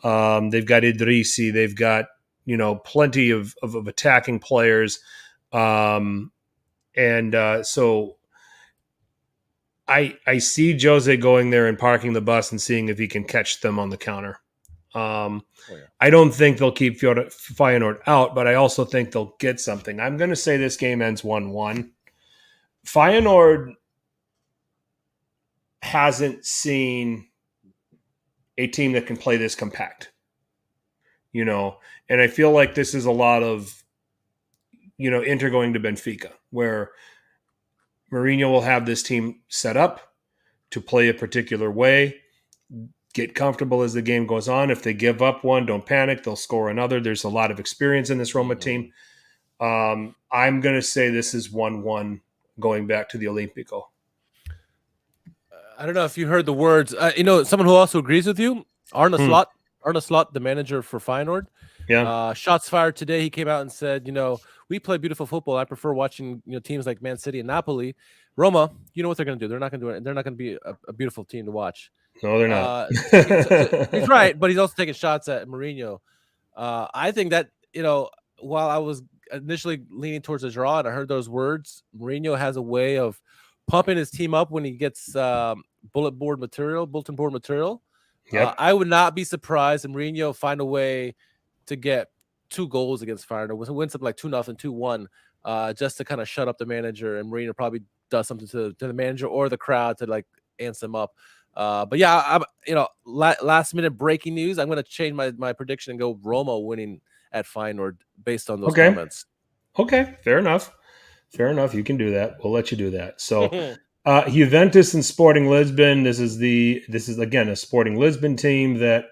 They've got Idrissi. They've got, plenty of attacking players. So I see Jose going there and parking the bus and seeing if he can catch them on the counter. I don't think they'll keep Feyenoord out, but I also think they'll get something. I'm going to say this game ends 1-1. Feyenoord hasn't seen a team that can play this compact, and I feel like this is a lot of, Inter going to Benfica, where Mourinho will have this team set up to play a particular way, get comfortable as the game goes on. If they give up one, don't panic. They'll score another. There's a lot of experience in this Roma team. I'm going to say this is 1-1 going back to the Olimpico. I don't know if you heard the words. Someone who also agrees with you, Arne Slot. Arne Slot, the manager for Feyenoord. Yeah. Shots fired today. He came out and said, we play beautiful football. I prefer watching teams like Man City and Napoli. Roma, you know what they're going to do. They're not going to do it. They're not going to be a beautiful team to watch. No, they're not. He's right, but he's also taking shots at Mourinho. I think that, while I was initially leaning towards a draw and I heard those words, Mourinho has a way of pumping his team up when he gets bulletin board material. Yep. I would not be surprised if Mourinho find a way to get 2 goals against Feyenoord, win something like 2-0, 2-1, just to kind of shut up the manager, and Mourinho probably does something to the manager or the crowd to like ants them up. But yeah, last minute breaking news. I'm going to change my prediction and go Roma winning at Feyenoord based on those comments. Okay, fair enough. You can do that. We'll let you do that. So, Juventus and Sporting Lisbon. This is again a Sporting Lisbon team that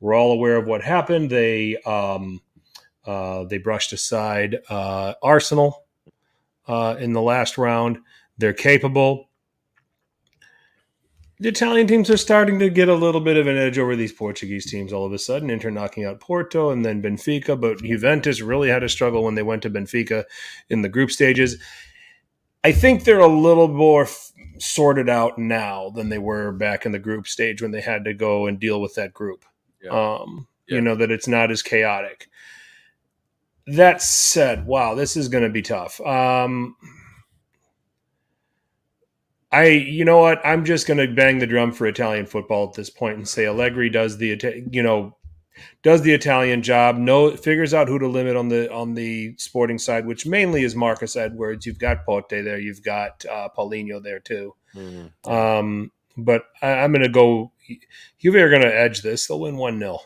we're all aware of what happened. They brushed aside Arsenal in the last round. They're capable. The Italian teams are starting to get a little bit of an edge over these Portuguese teams all of a sudden. Inter knocking out Porto and then Benfica, but Juventus really had a struggle when they went to Benfica in the group stages. I think they're a little more sorted out now than they were back in the group stage when they had to go and deal with that group. Yeah. That it's not as chaotic. That said, wow, this is going to be tough. You know what? I'm just going to bang the drum for Italian football at this point and say Allegri does the Italian job. Figures out who to limit on the Sporting side, which mainly is Marcus Edwards. You've got Pote there. You've got Paulinho there too. Mm-hmm. But I'm going to go. Juve are going to edge this. They'll win 1-0.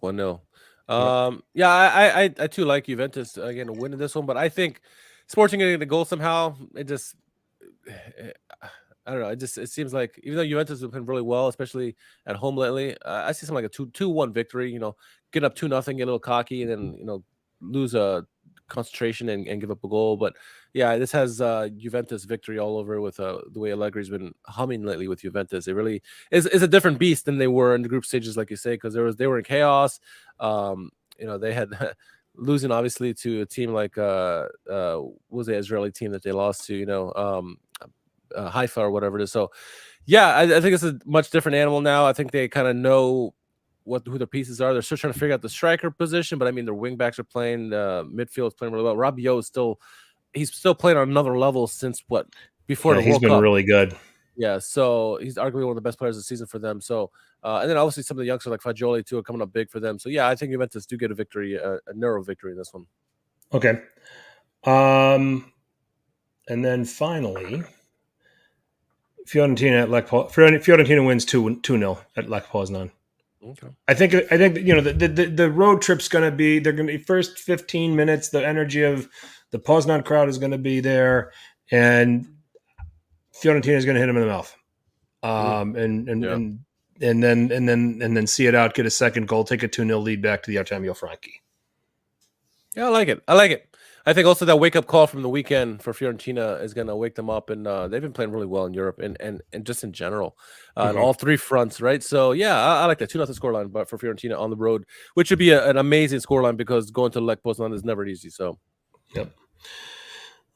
1-0. I too like Juventus again to win this one, but I think Sporting getting the goal somehow. I don't know. It seems like even though Juventus have been really well, especially at home lately, I see something like a 2-1 victory. Get up 2-0, get a little cocky, and then lose a concentration and give up a goal. But yeah, this has Juventus victory all over with the way Allegri's been humming lately with Juventus. It really is a different beast than they were in the group stages, like you say, because they were in chaos. They had losing obviously to a team like what was the Israeli team that they lost to, Haifa or whatever it is. So yeah, I think it's a much different animal now. I think they kind of know who their pieces are. They're still trying to figure out the striker position, but I mean their wing backs are playing, midfield is playing really well. Rabiot is still playing on another level since before the World Cup. He's been really good. Yeah, so he's arguably one of the best players of the season for them. So and then obviously some of the youngsters like Fagioli too are coming up big for them. So yeah, I think Juventus do get a victory, a narrow victory in this one. Okay. And then finally, Fiorentina wins 2-0 at Lech Poznan. Okay. I think the road trip's going to be, they're going to be first 15 minutes. The energy of the Poznan crowd is going to be there, and Fiorentina is going to hit them in the mouth, and then see it out, get a second goal, take a 2-0 lead back to the Artemio Franchi. Yeah, I like it. I think also that wake-up call from the weekend for Fiorentina is going to wake them up, and they've been playing really well in Europe and just in general on all three fronts, right? So, yeah, I like that 2-0 scoreline, but for Fiorentina on the road, which would be an amazing scoreline because going to Lech Poznan is never easy. So, yep.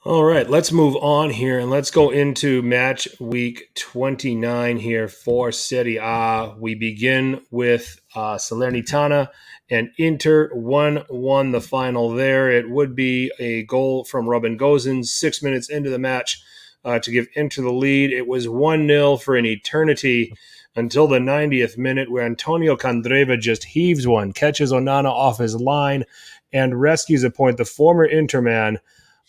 All right, let's move on here and let's go into match week 29 here for Serie A. We begin with Salernitana and Inter 1-1 the final there. It would be a goal from Robin Gosens 6 minutes into the match to give Inter the lead. It was 1-0 for an eternity until the 90th minute, where Antonio Candreva just heaves one, catches Onana off his line, and rescues a point. The former Interman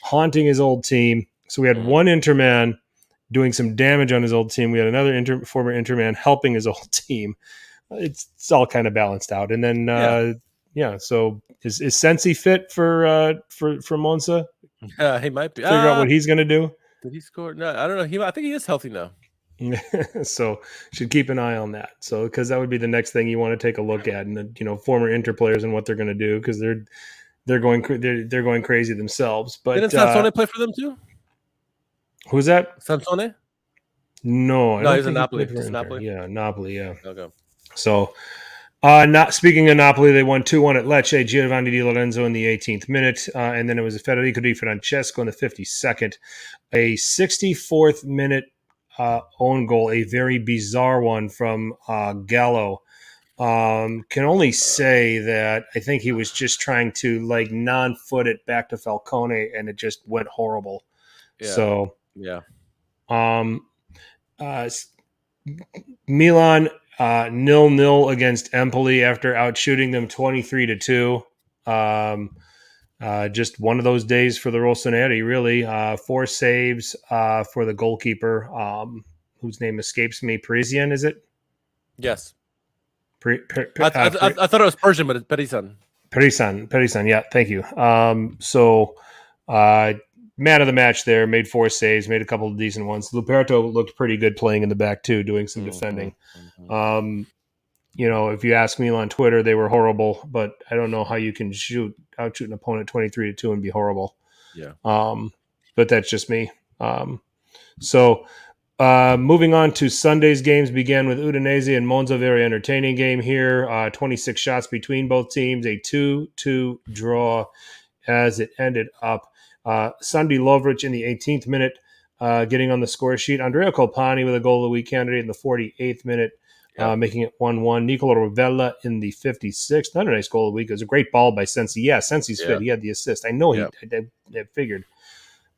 haunting his old team. So we had one Interman doing some damage on his old team. We had another former Interman helping his old team. It's all kind of balanced out. And then, so is Sensi fit for Monza? He might be. Figure out what he's going to do. Did he score? No, I don't know. I think he is healthy now. So should keep an eye on that. So because that would be the next thing you want to take a look at, and former Inter players and what they're going to do, because they're going crazy themselves. But didn't Sansone play for them too? Who's that? Sansone? No, he's in Napoli. Napoli. Yeah, Napoli. Yeah. Okay. So, not speaking of Napoli, they won 2-1 at Lecce. Giovanni Di Lorenzo in the 18th minute, and then it was Federico Di Francesco in the 52nd. A 64th minute own goal, a very bizarre one from Gallo. Can only say that I think he was just trying to non-foot it back to Falcone, and it just went horrible. Yeah. So yeah. Milan 0-0 against Empoli after outshooting them 23-2. Just one of those days for the Rossoneri, really. 4 saves for the goalkeeper, whose name escapes me. Parisian, is it? Yes. I thought it was Persian, but it's Perisan. Perisan, yeah, thank you. Man of the match there, made 4 saves, made a couple of decent ones. Luperto looked pretty good playing in the back too, doing some defending. If you ask me on Twitter, they were horrible, but I don't know how you can outshoot an opponent 23-2 and be horrible. Yeah. But that's just me. Moving on to Sunday's games, began with Udinese and Monza. Very entertaining game here. 26 shots between both teams, a 2-2 draw as it ended up. Sunday Lovric in the 18th minute, getting on the score sheet. Andrea Colpani with a goal of the week candidate in the 48th minute, making it 1-1. Nicola Rovella in the 56th. Not a nice goal of the week. It was a great ball by Sensi. Yeah, Sensi's fit. He had the assist. I know I figured.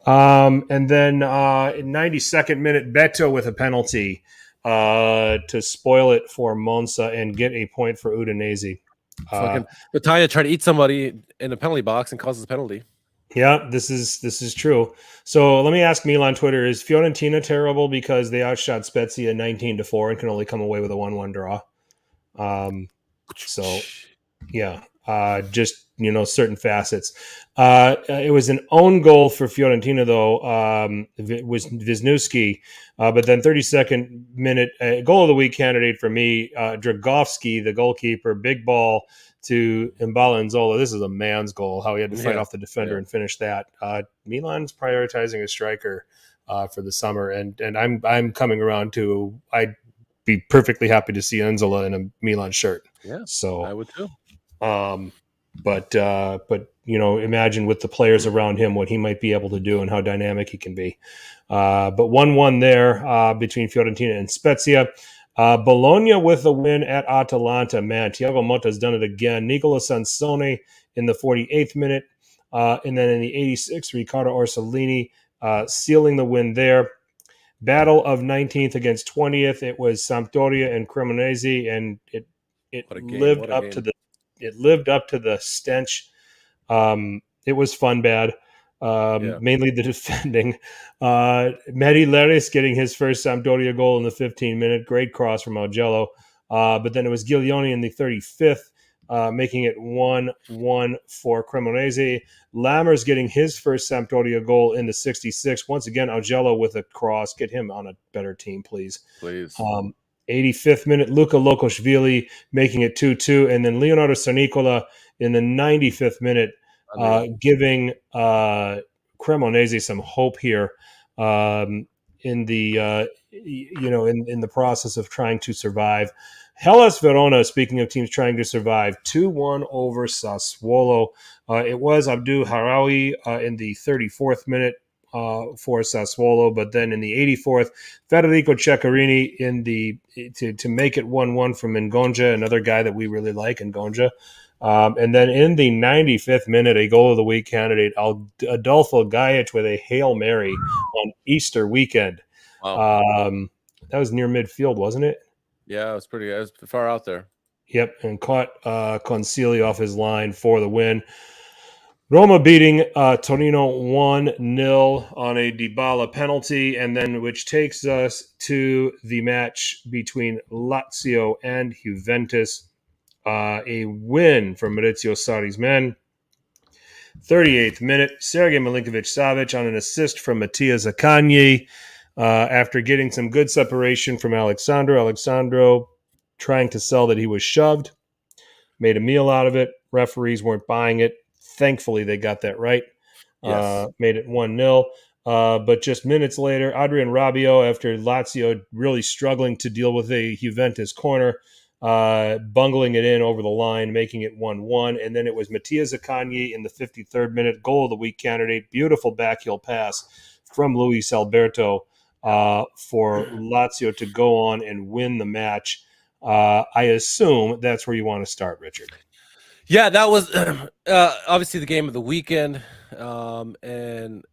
And then in 92nd minute, Beto with a penalty to spoil it for Monza and get a point for Udinese. Italia tried to eat somebody in a penalty box and causes a penalty. Yeah, this is true. So let me ask Milan Twitter: is Fiorentina terrible because they outshot Spezia 19-4 and can only come away with a 1-1 draw? Just certain facets. It was an own goal for Fiorentina though. It was Wisniewski, but then 32nd minute goal of the week candidate for me, Dragovski, the goalkeeper, big ball to Mbala Nzola. This is a man's goal, how he had to fight off the defender and finish that. Milan's prioritizing a striker for the summer, and I'm coming around to I'd be perfectly happy to see Nzola in a Milan shirt. Yeah, so I would too. But imagine with the players around him what he might be able to do and how dynamic he can be. But 1-1 there between Fiorentina and Spezia. Bologna with a win at Atalanta. Man, Thiago Motta's done it again. Nicola Sansone in the 48th minute. And then in the 86th, Riccardo Orsolini sealing the win there. Battle of 19th against 20th. It was Sampdoria and Cremonese, and it lived up to the stench. It was fun bad. Mainly the defending. Mehdi Leris getting his first Sampdoria goal in the 15th minute. Great cross from Augello. But then it was Giglioni in the 35th, making it 1-1 for Cremonese. Lammers getting his first Sampdoria goal in the 66th. Once again, Augello with a cross. Get him on a better team, please. 85th minute, Luca Lokoshvili making it 2-2. And then Leonardo Sarnicola in the 95th minute, giving Cremonese some hope here in the in the process of trying to survive. Hellas Verona, speaking of teams trying to survive, 2-1 over Sassuolo. It was Abdul Harawi in the 34th minute for Sassuolo. But then in the 84th, Federico Ceccarini to make it 1-1 from Ngonja, another guy that we really like, Ngonja. And then in the 95th minute, a goal of the week candidate, Adolfo Gajic with a Hail Mary on Easter weekend. Wow. That was near midfield, wasn't it? Yeah, it was far out there. Yep, and caught Concili off his line for the win. Roma beating Torino 1-0 on a Dybala penalty, and then which takes us to the match between Lazio and Juventus. A win from Maurizio Sarri's men. 38th minute, Sergej Milinkovic-Savic on an assist from Mattia Zaccagni after getting some good separation from Alexandro. Alexandro trying to sell that he was shoved, made a meal out of it. Referees weren't buying it. Thankfully, they got that right. Yes. Made it 1-0. But just minutes later, Adrien Rabiot, after Lazio really struggling to deal with a Juventus corner, bungling it in over the line, making it 1-1. And then it was Mattia Zaccagni in the 53rd minute, goal of the week candidate. Beautiful backheel pass from Luis Alberto for Lazio to go on and win the match. I assume that's where you want to start, Richard. Yeah, that was obviously the game of the weekend, and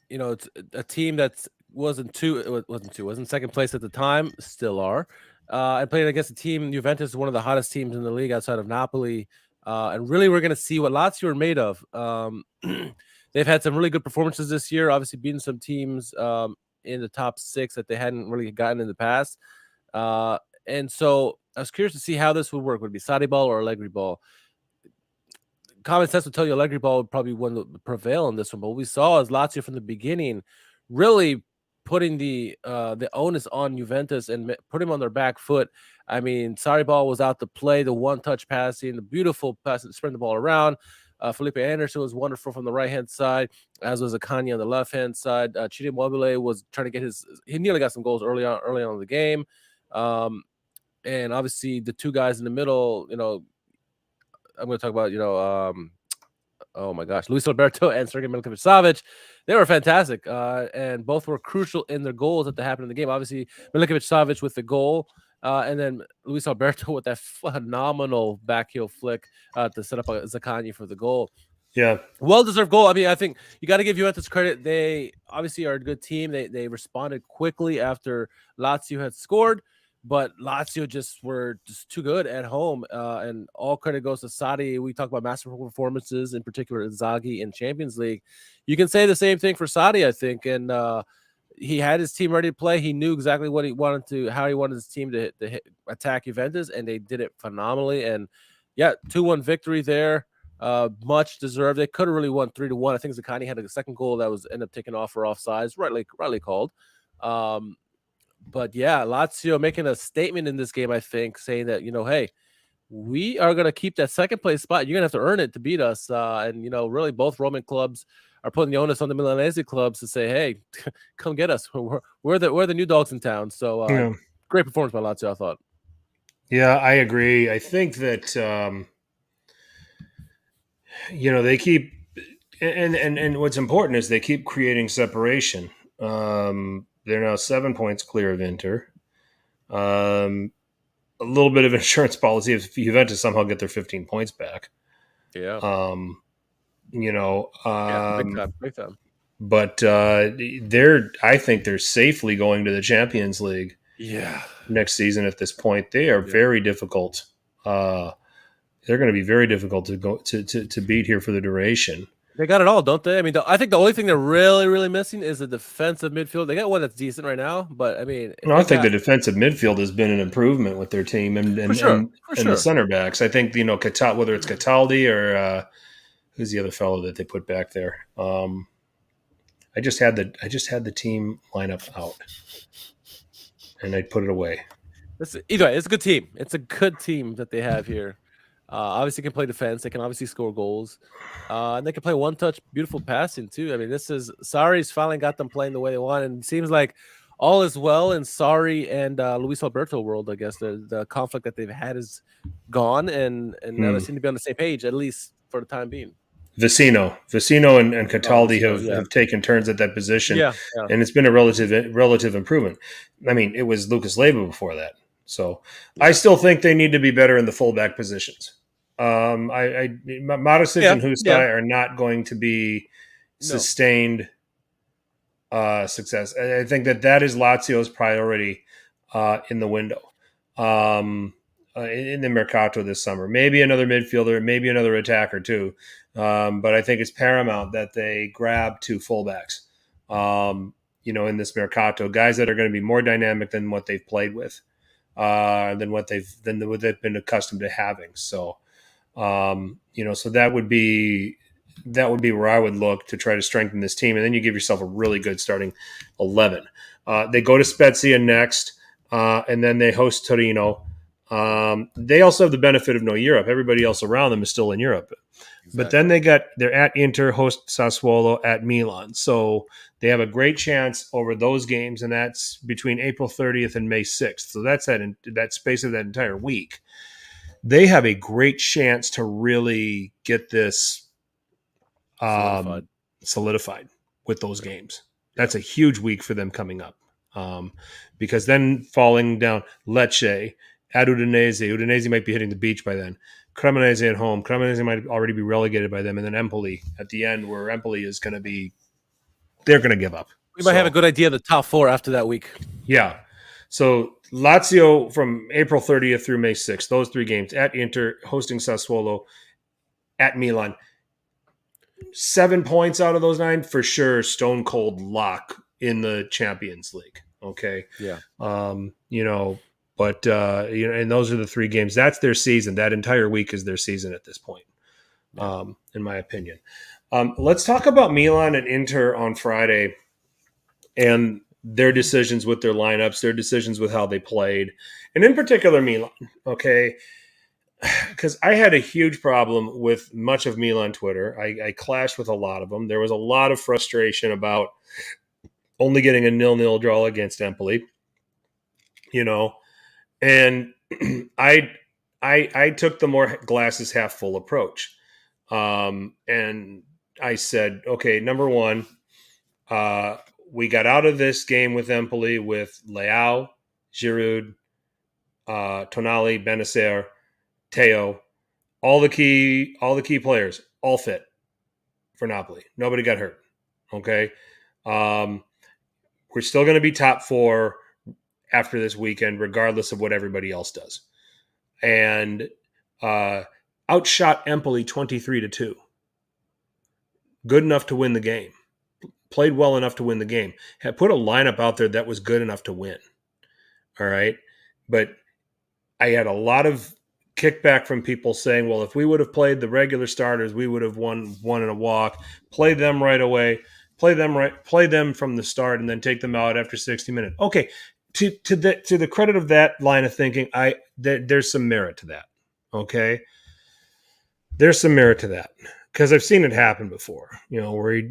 it's a team that wasn't second place at the time, still are. I played against a team. Juventus is one of the hottest teams in the league outside of Napoli, and really we're going to see what Lazio are made of. They've had some really good performances this year. Obviously, beating some teams in the top 6 that they hadn't really gotten in the past, and so I was curious to see how this would work. Would it be Sarri ball or Allegri ball? Common sense would tell you Allegri ball would probably prevail in this one, but what we saw is Lazio from the beginning really putting the onus on Juventus and put him on their back foot. I mean, Sarri ball was out to play, the one-touch passing, the beautiful pass, spreading the ball around. Felipe Anderson was wonderful from the right-hand side, as was Zaccagni on the left-hand side. Ciro Immobile was trying to get he nearly got some goals early on in the game. And obviously the two guys in the middle, I'm going to talk about, oh my gosh, Luis Alberto and Sergej Milinkovic-Savic. They were fantastic, and both were crucial in their goals that happened in the game. Obviously, Milinkovic-Savic with the goal, and then Luis Alberto with that phenomenal backheel flick to set up a Zaccagni for the goal. Yeah. Well-deserved goal. I mean, I think you got to give Juventus credit. They obviously are a good team. They responded quickly after Lazio had scored. But Lazio just were too good at home, and all credit goes to Sarri. We talk about masterful performances, in particular Inzaghi in Champions League. You can say the same thing for Sarri, I think, and he had his team ready to play. He knew exactly how he wanted his team to attack Juventus, and they did it phenomenally. And yeah, 2-1 victory there, much deserved. They could have really won 3-1. I think Zaccagni had a second goal that was ended up taken off for offsides, rightly called. But yeah, Lazio making a statement in this game, I think, saying that, hey, we are going to keep that second place spot. You're going to have to earn it to beat us. And, really both Roman clubs are putting the onus on the Milanese clubs to say, hey, come get us. We're the new dogs in town. So great performance by Lazio, I thought. Yeah, I agree. I think that, they keep and what's important is they keep creating separation. They're now 7 points clear of Inter. A little bit of insurance policy if Juventus somehow get their 15 points back. Yeah. Big time. But I think they're safely going to the Champions League. Yeah. Next season at this point, they are very difficult. They're going to be very difficult to go to beat here for the duration. They got it all, don't they? I mean, I think the only thing they're really, really missing is the defensive midfield. They got one that's decent right now, but I mean, I think the defensive midfield has been an improvement with their team, and the center backs. I think whether it's Cataldi or who's the other fellow that they put back there. I just had the team lineup out, and I put it away. Either way, it's a good team. It's a good team that they have here. Obviously, can play defense. They can obviously score goals, and they can play one-touch, beautiful passing too. I mean, Sarri's finally got them playing the way they want, and it seems like all is well in Sarri and Luis Alberto world. I guess the conflict that they've had is gone, and now they seem to be on the same page, at least for the time being. Vecino and Cataldi Vecino, have taken turns at that position, yeah. and it's been a relative improvement. I mean, it was Lucas Leiva before that, so I still think they need to be better in the fullback positions. Maricic and Hustai are not going to be sustained success. I think that is Lazio's priority in the window. In the Mercato this summer. Maybe another midfielder, maybe another attacker too. But I think it's paramount that they grab 2 fullbacks, in this Mercato, guys that are going to be more dynamic than what they've played with, than what they've been accustomed to having. So, so that would be where I would look to try to strengthen this team. And then you give yourself a really good starting 11. They go to Spezia next, and then they host Torino. They also have the benefit of no Europe. Everybody else around them is still in Europe. Exactly. But then they're at Inter, host Sassuolo, at Milan. So they have a great chance over those games, and that's between April 30th and May 6th. So that's that space of that entire week. They have a great chance to really get this solidified with those games. That's a huge week for them coming up. Because then falling down Lecce, at Udinese might be hitting the beach by then. Cremonese at home. Cremonese might already be relegated by them. And then Empoli at the end, where Empoli is going to be – they're going to give up. We might have a good idea of the top 4 after that week. Yeah. So Lazio from April 30th through May 6th, those 3 games. At Inter, hosting Sassuolo, at Milan. 7 points out of those 9, for sure, stone cold lock in the Champions League. Okay. Yeah. But and those are the 3 games. That's their season. That entire week is their season at this point, in my opinion. Let's talk about Milan and Inter on Friday and their decisions with their lineups, their decisions with how they played, and in particular Milan. Okay, because I had a huge problem with much of Milan Twitter. I clashed with a lot of them. There was a lot of frustration about only getting a 0-0 draw against Empoli. And I took the more glasses half full approach. And I said, okay, number one, we got out of this game with Empoli with Leao, Giroud, Tonali, Benacer, Teo, all the key players, all fit for Napoli. Nobody got hurt. Okay. We're still going to be top 4 after this weekend, regardless of what everybody else does. And outshot Empoli 23-2. Good enough to win the game. Played well enough to win the game. Had put a lineup out there that was good enough to win. All right. But I had a lot of kickback from people saying, well, if we would have played the regular starters, we would have won in a walk. Play them right away. Play them from the start and then take them out after 60 minutes. Okay. To the credit of that line of thinking, there's some merit to that. Okay. There's some merit to that because I've seen it happen before, where,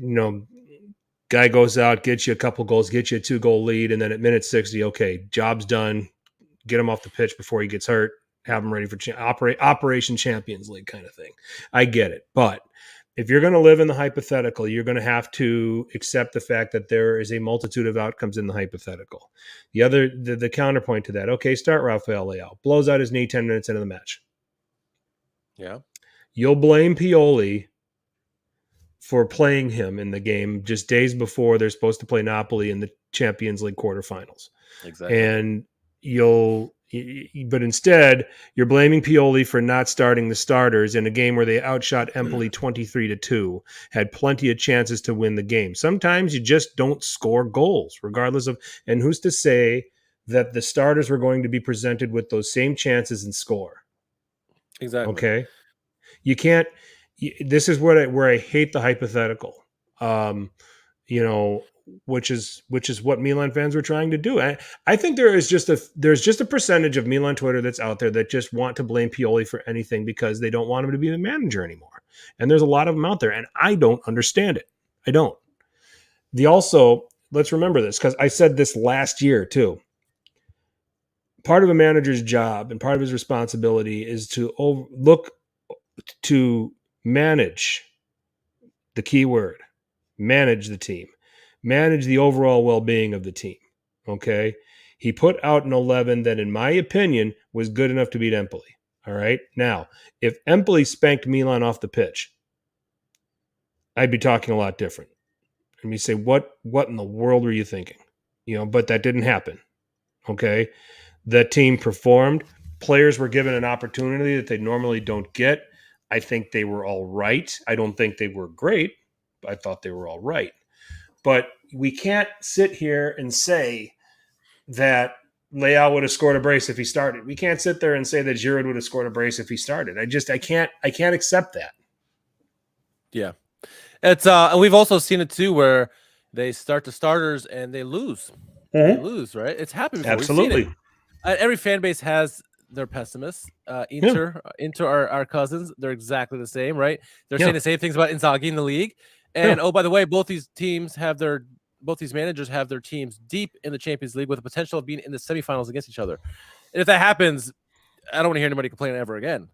guy goes out, gets you a couple goals, gets you a 2-goal lead. And then at minute 60, okay, job's done. Get him off the pitch before he gets hurt. Have him ready for Operation Champions League kind of thing. I get it. But if you're going to live in the hypothetical, you're going to have to accept the fact that there is a multitude of outcomes in the hypothetical. The counterpoint to that, okay, start Rafael Leao. Blows out his knee 10 minutes into the match. Yeah. You'll blame Pioli for playing him in the game just days before they're supposed to play Napoli in the Champions League quarterfinals. Exactly. And but instead, you're blaming Pioli for not starting the starters in a game where they outshot Empoli 23-2, had plenty of chances to win the game. Sometimes you just don't score goals, regardless of, and who's to say that the starters were going to be presented with those same chances and score? Exactly. Okay. You can't, this is where I hate the hypothetical. Which is what Milan fans were trying to do. I think there's just a percentage of Milan Twitter that's out there that just want to blame Pioli for anything because they don't want him to be the manager anymore. And there's a lot of them out there, and I don't understand it. I don't. Let's remember this, because I said this last year too. Part of a manager's job and part of his responsibility is to manage the key word, manage the team, manage the overall well-being of the team, okay? He put out an 11 that, in my opinion, was good enough to beat Empoli, all right? Now, if Empoli spanked Milan off the pitch, I'd be talking a lot different. And you say, what in the world were you thinking? But that didn't happen, okay? The team performed. Players were given an opportunity that they normally don't get. I think they were all right. I don't think they were great, but I thought they were all right. But we can't sit here and say that Leao would have scored a brace if he started. We can't sit there and say that Giroud would have scored a brace if he started. I can't accept that. Yeah. It's and we've also seen it too, where they start the starters and they lose. They lose, right? It's happened before. Absolutely. Every fan base has their pessimists. Inter our cousins. They're exactly the same, right? They're saying the same things about Inzaghi in the league. And oh, by the way, both these managers have their teams deep in the Champions League with the potential of being in the semifinals against each other. And if that happens, I don't want to hear anybody complain ever again.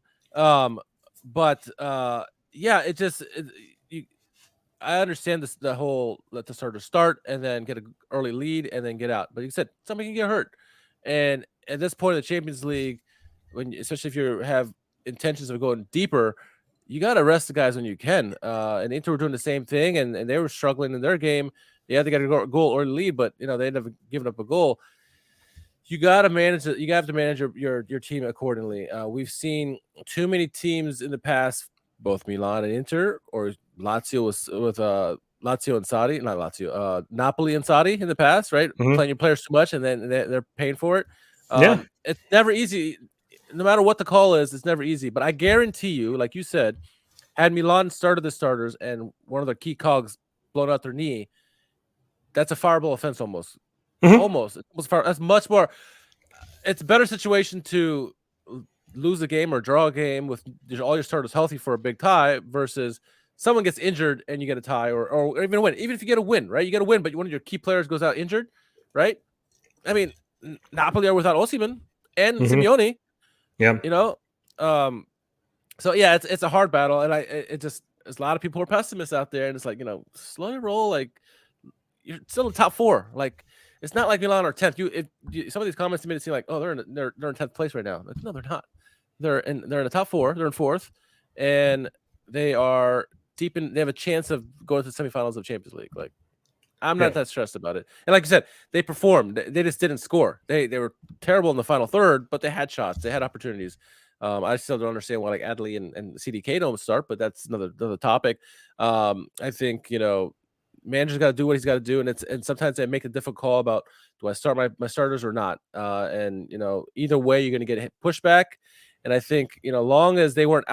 I understand this, the whole let the starter start and then get an early lead and then get out. But you said somebody can get hurt. And at this point in the Champions League, especially if you have intentions of going deeper, you got to rest the guys when you can. And Inter were doing the same thing, and they were struggling in their game. Yeah, they got a goal or lead, but they ended up giving up a goal. You got to manage it. You have to manage your team accordingly. We've seen too many teams in the past, both Milan and Inter, or Lazio with Lazio and Sarri, not Lazio, Napoli and Sarri in the past, right? Playing your players too much, and then they're paying for it. It's never easy. No matter what the call is, it's never easy. But I guarantee you, like you said, had Milan started the starters and one of their key cogs blown out their knee, that's a fireable offense almost. Almost. That's much more. It's a better situation to lose a game or draw a game with all your starters healthy for a big tie versus someone gets injured and you get a tie or even a win. Even if you get a win, right? You get a win, but one of your key players goes out injured, right? I mean, Napoli are without Osimhen and Simeone. Yeah. So yeah, it's a hard battle, and there's a lot of people who are pessimists out there, and it's like, slow your roll. Like, you're still in the top four. Like, it's not like Milan are 10th. Some of these comments made it seem like, oh, they're in 10th place right now. Like, no, they're not. They're in the top four. They're in fourth, and they are deep in. They have a chance of going to the semifinals of Champions League. Like, I'm not that stressed about it. And like you said, they performed. They just didn't score. They were terrible in the final third, but they had shots. They had opportunities. I still don't understand why like Adley and CDK don't start, but that's another topic. I think manager's got to do what he's got to do, and sometimes they make a difficult call about, do I start my starters or not? And either way, you're going to get pushback. And I think long as they weren't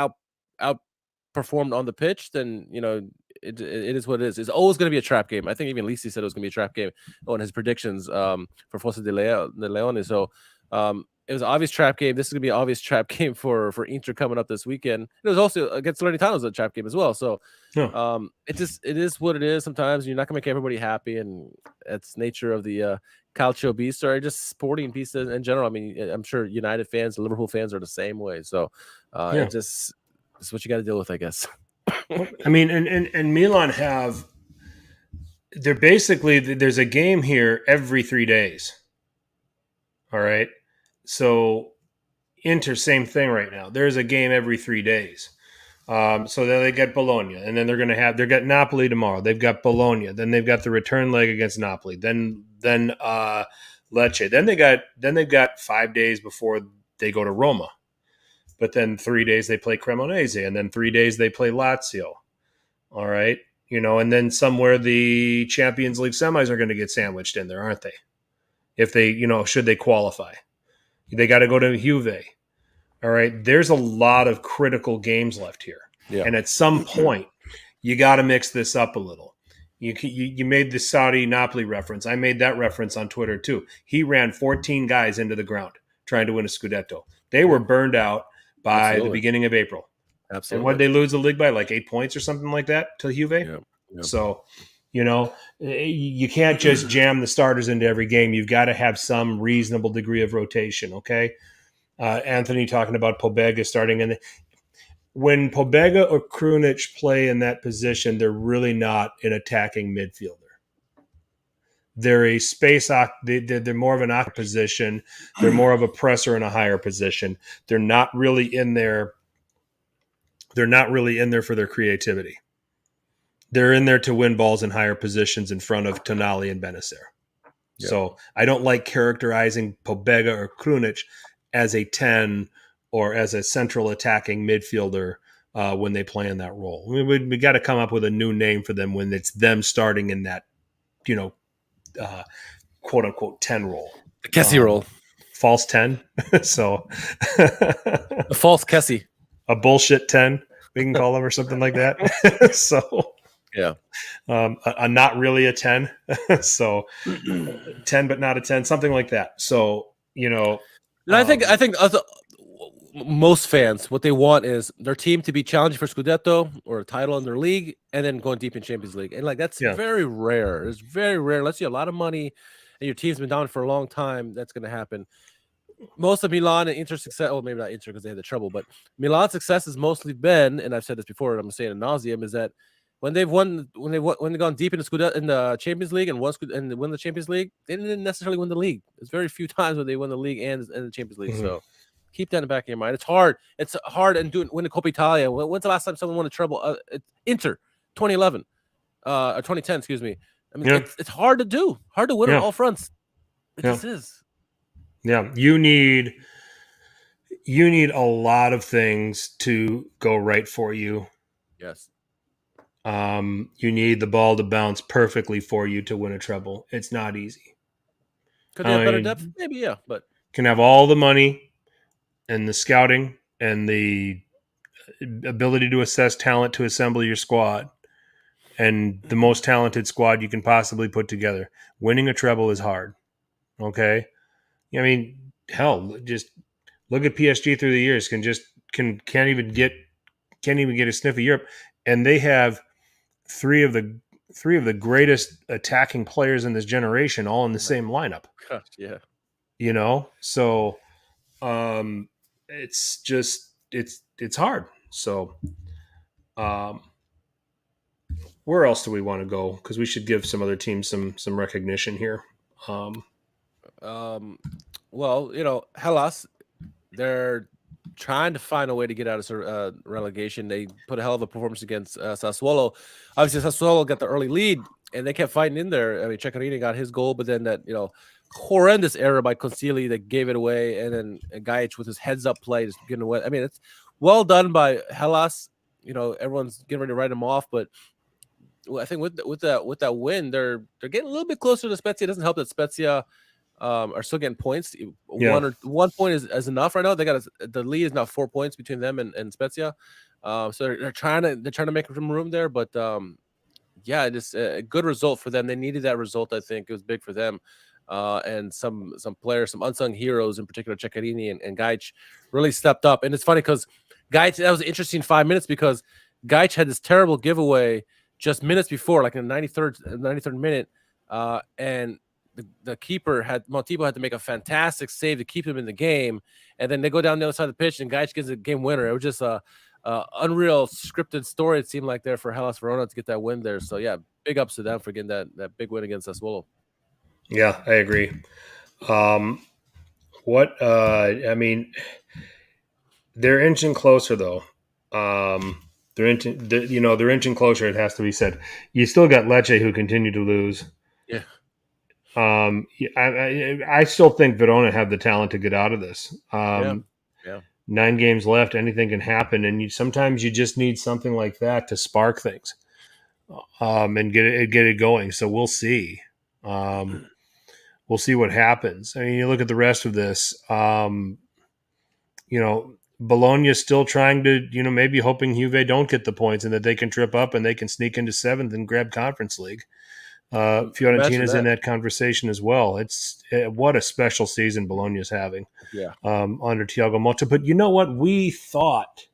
outperformed on the pitch, then it is what it is. It's always going to be a trap game. I think even Lisi said it was going to be a trap game on his predictions for Fossa de Leone. So it was an obvious trap game. This is going to be an obvious trap game for Inter coming up this weekend. It was also against Salernitano was a trap game as well. So it is what it is. Sometimes you're not going to make everybody happy, and it's nature of the Calcio beast, or just sporting beast in general. I mean, I'm sure United fans, Liverpool fans are the same way. So it's what you got to deal with, I guess. I mean, and Milan there's a game here every 3 days. All right. So Inter, same thing right now. There's a game every 3 days. So then they get Bologna, and then they've got Napoli tomorrow. They've got Bologna. Then they've got the return leg against Napoli. Then Lecce. Then they've got 5 days before they go to Roma. But then 3 days they play Cremonese, and then 3 days they play Lazio. All right. And then somewhere the Champions League semis are going to get sandwiched in there, aren't they? If they, should they qualify? They got to go to Juve. All right. There's a lot of critical games left here. Yeah. And at some point, you got to mix this up a little. You made the Saudi Napoli reference. I made that reference on Twitter too. He ran 14 guys into the ground trying to win a Scudetto. They were burned out by the beginning of April. Absolutely. And what did they lose the league by? Like 8 points or something like that to Juve? Yeah. So, you can't just jam the starters into every game. You've got to have some reasonable degree of rotation, okay? Anthony talking about Pobega starting. And when Pobega or Krunic play in that position, they're really not an attacking midfielder. They're a space. They're more of an occupied position. They're more of a presser in a higher position. They're not really in there. They're not really in there for their creativity. They're in there to win balls in higher positions in front of Tonali and Benacer. Yeah. So I don't like characterizing Pobega or Krunic as a 10 or as a central attacking midfielder when they play in that role. We got to come up with a new name for them when it's them starting in that, quote unquote 10 role. The Kessie role. False 10. So a false Kessie. A bullshit 10, we can call them, or something like that. So yeah. A not really a 10. So 10 but not a 10, something like that. So, and I think most fans, what they want is their team to be challenging for Scudetto or a title in their league, and then going deep in Champions League. And that's very rare. It's very rare. Unless you have a lot of money and your team's been down for a long time, that's going to happen. Most of Milan and Inter success, maybe not Inter because they had the trouble, but Milan's success has mostly been, and I've said this before, and I'm saying it ad nauseum, is that when they've gone deep in the Champions League and win the Champions League, they didn't necessarily win the league. There's very few times when they win the league and the Champions League. Mm-hmm. So keep that in the back of your mind. It's hard. It's hard and win the Coppa Italia. When's the last time someone won a treble? Inter, 2011, or 2010, excuse me. I mean, it's hard to do. Hard to win on all fronts. It just is. Yeah, you need a lot of things to go right for you. Yes. You need the ball to bounce perfectly for you to win a treble. It's not easy. Could they have better depth? Maybe, yeah, but can have all the money and the scouting and the ability to assess talent to assemble your squad and the most talented squad you can possibly put together. Winning a treble is hard. Okay. I mean, hell, just look at PSG through the years. Can't even get a sniff of Europe, and they have three of the greatest attacking players in this generation, all in the same lineup. Gosh, yeah, so it's just it's hard. So, where else do we want to go? Because we should give some other teams some recognition here. Well, Hellas, they're trying to find a way to get out of relegation. They put a hell of a performance against Sassuolo. Obviously, Sassuolo got the early lead, and they kept fighting in there. I mean, Ceccarini got his goal, but then that horrendous error by Consigli that gave it away, and then Gajic with his heads-up play just getting away. I mean, it's well done by Hellas. Everyone's getting ready to write them off, but I think with that win, they're getting a little bit closer to Spezia. It doesn't help that Spezia are still getting points. Yeah. 1 point is enough right now. They got the lead is now 4 points between them and Spezia. So they're trying to make some room there. But just a good result for them. They needed that result. I think it was big for them. And some players, some unsung heroes in particular, Ceccarini and Gajic really stepped up. And it's funny because Gajic, that was an interesting 5 minutes because Gajic had this terrible giveaway just minutes before, like in the 93rd minute, and the keeper Montipo had to make a fantastic save to keep him in the game, and then they go down the other side of the pitch, and Gajic gets a game winner. It was just a unreal scripted story, it seemed like, there for Hellas Verona to get that win there. So yeah, big ups to them for getting that big win against Sassuolo. Yeah, I agree. I mean, they're inching closer though. They're inching closer. It has to be said. You still got Lecce, who continue to lose. Yeah. I still think Verona have the talent to get out of this. Yeah. 9 games left. Anything can happen, and sometimes you just need something like that to spark things, and get it going. So we'll see. We'll see what happens. I mean, you look at the rest of this. Bologna's still trying to, maybe hoping Juve don't get the points and that they can trip up and they can sneak into 7th and grab Conference League. Fiorentina's in that conversation as well. It's what a special season Bologna's having. Yeah. Under Thiago Motta. But you know what? We thought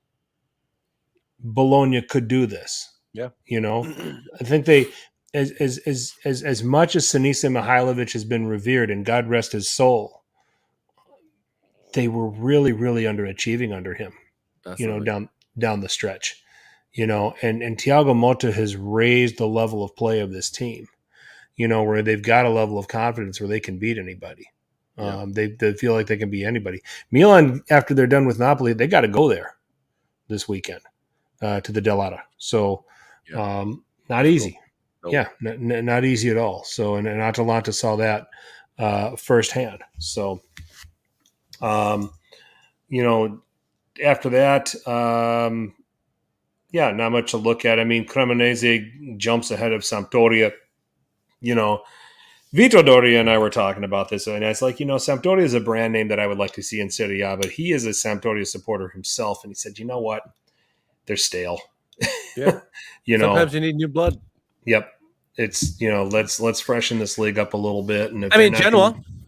Bologna could do this. Yeah. I think they, as much as Sinisa Mihailovic has been revered, and God rest his soul, they were really, really underachieving under him. Definitely. down the stretch, and Thiago Motta has raised the level of play of this team, where they've got a level of confidence where they can beat anybody. Yeah. They feel like they can beat anybody. Milan, after they're done with Napoli, they got to go there this weekend to the Dell'Ara. So not easy. Nope. Yeah, not easy at all. So, and Atalanta saw that firsthand. So, after that, not much to look at. I mean, Cremonese jumps ahead of Sampdoria. Vito Doria and I were talking about this, and it's like, Sampdoria is a brand name that I would like to see in Serie A, but he is a Sampdoria supporter himself, and he said, you know what? They're stale. Yeah. Sometimes you need new blood. Yep. It's, let's freshen this league up a little bit. And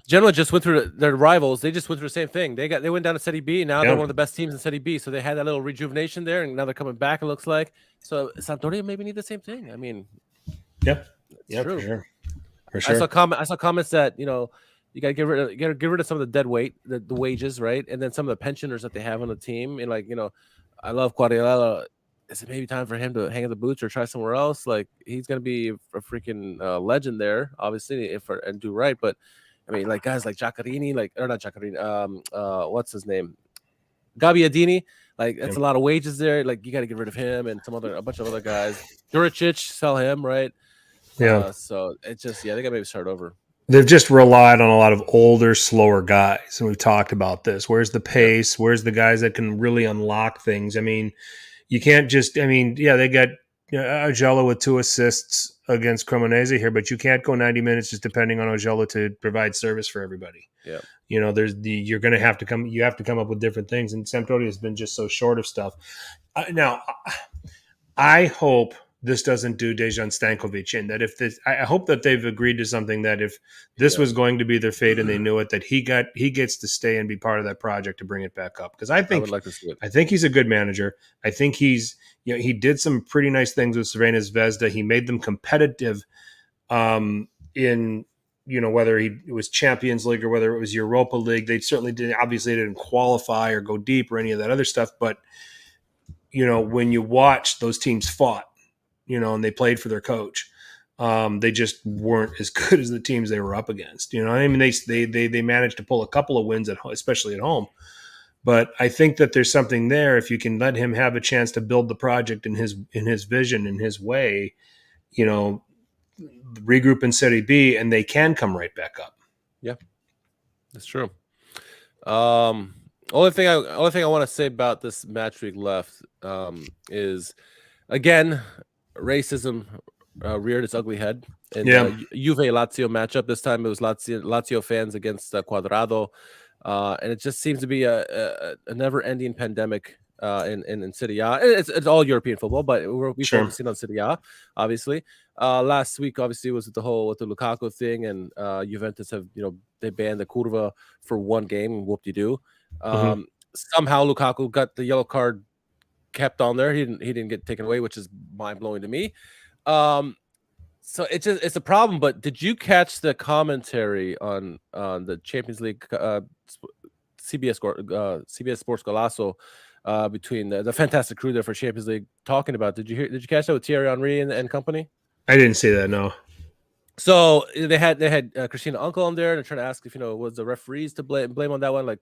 Genoa just went through their rivals. They just went through the same thing. They went down to Serie B, and now they're one of the best teams in Serie B. So they had that little rejuvenation there, and now they're coming back, it looks like. So Sampdoria maybe need the same thing. I mean, yeah, for sure. For sure. I saw comments that, you got to get rid of some of the dead weight, the wages, right? And then some of the pensioners that they have on the team. And I love Quagliarella. Is it maybe time for him to hang up the boots or try somewhere else? Like, he's going to be a freaking legend there, obviously, and do right. But I mean, guys like Giaccarini, not Giaccarini, what's his name? Gabbiadini. That's a lot of wages there. You got to get rid of him and a bunch of other guys. Juricic, sell him, right? Yeah. So it's just, they got to maybe start over. They've just relied on a lot of older, slower guys. And we've talked about this. Where's the pace? Where's the guys that can really unlock things? I mean, you can't just, they got Ogello with 2 assists against Cremonese here, but you can't go 90 minutes just depending on Ogello to provide service for everybody. Yeah. You're going to have to come up with different things. And Sampdoria has been just so short of stuff. Now, I hope this doesn't do Dejan Stankovic in, that I hope that they've agreed to something, that if this was going to be their fate and they knew it, that he gets to stay and be part of that project to bring it back up. Because I would like to see it. I think he's a good manager. I think he's, he did some pretty nice things with Crvena Zvezda. He made them competitive in, whether it was Champions League or whether it was Europa League. They certainly didn't qualify or go deep or any of that other stuff. But, when you watch those teams fought, and they played for their coach, they just weren't as good as the teams they were up against. They managed to pull a couple of wins especially at home. But I think that there's something there if you can let him have a chance to build the project in his vision, in his way, regroup in Serie B, and they can come right back up. Yeah, that's true. Only thing I want to say about this match week left is, again, racism reared its ugly head in Juve Lazio matchup. This time it was Lazio fans against Quadrado, and it just seems to be a never-ending pandemic in Serie A. It's all European football, but we're focusing on Serie A, obviously. Last week, obviously, was with the Lukaku thing, and Juventus have they banned the Curva for one game. Whoop-de-doo. Somehow Lukaku got the yellow card kept on there. He didn't get taken away, which is mind-blowing to me. So it's a problem. But did you catch the commentary on the Champions League CBS Sports Golazo between the fantastic crew there for Champions League talking about? Did you catch that with Thierry Henry and company? I didn't see that, no. So they had Christina Uncle on there, and they're trying to ask if was the referees to blame on that one,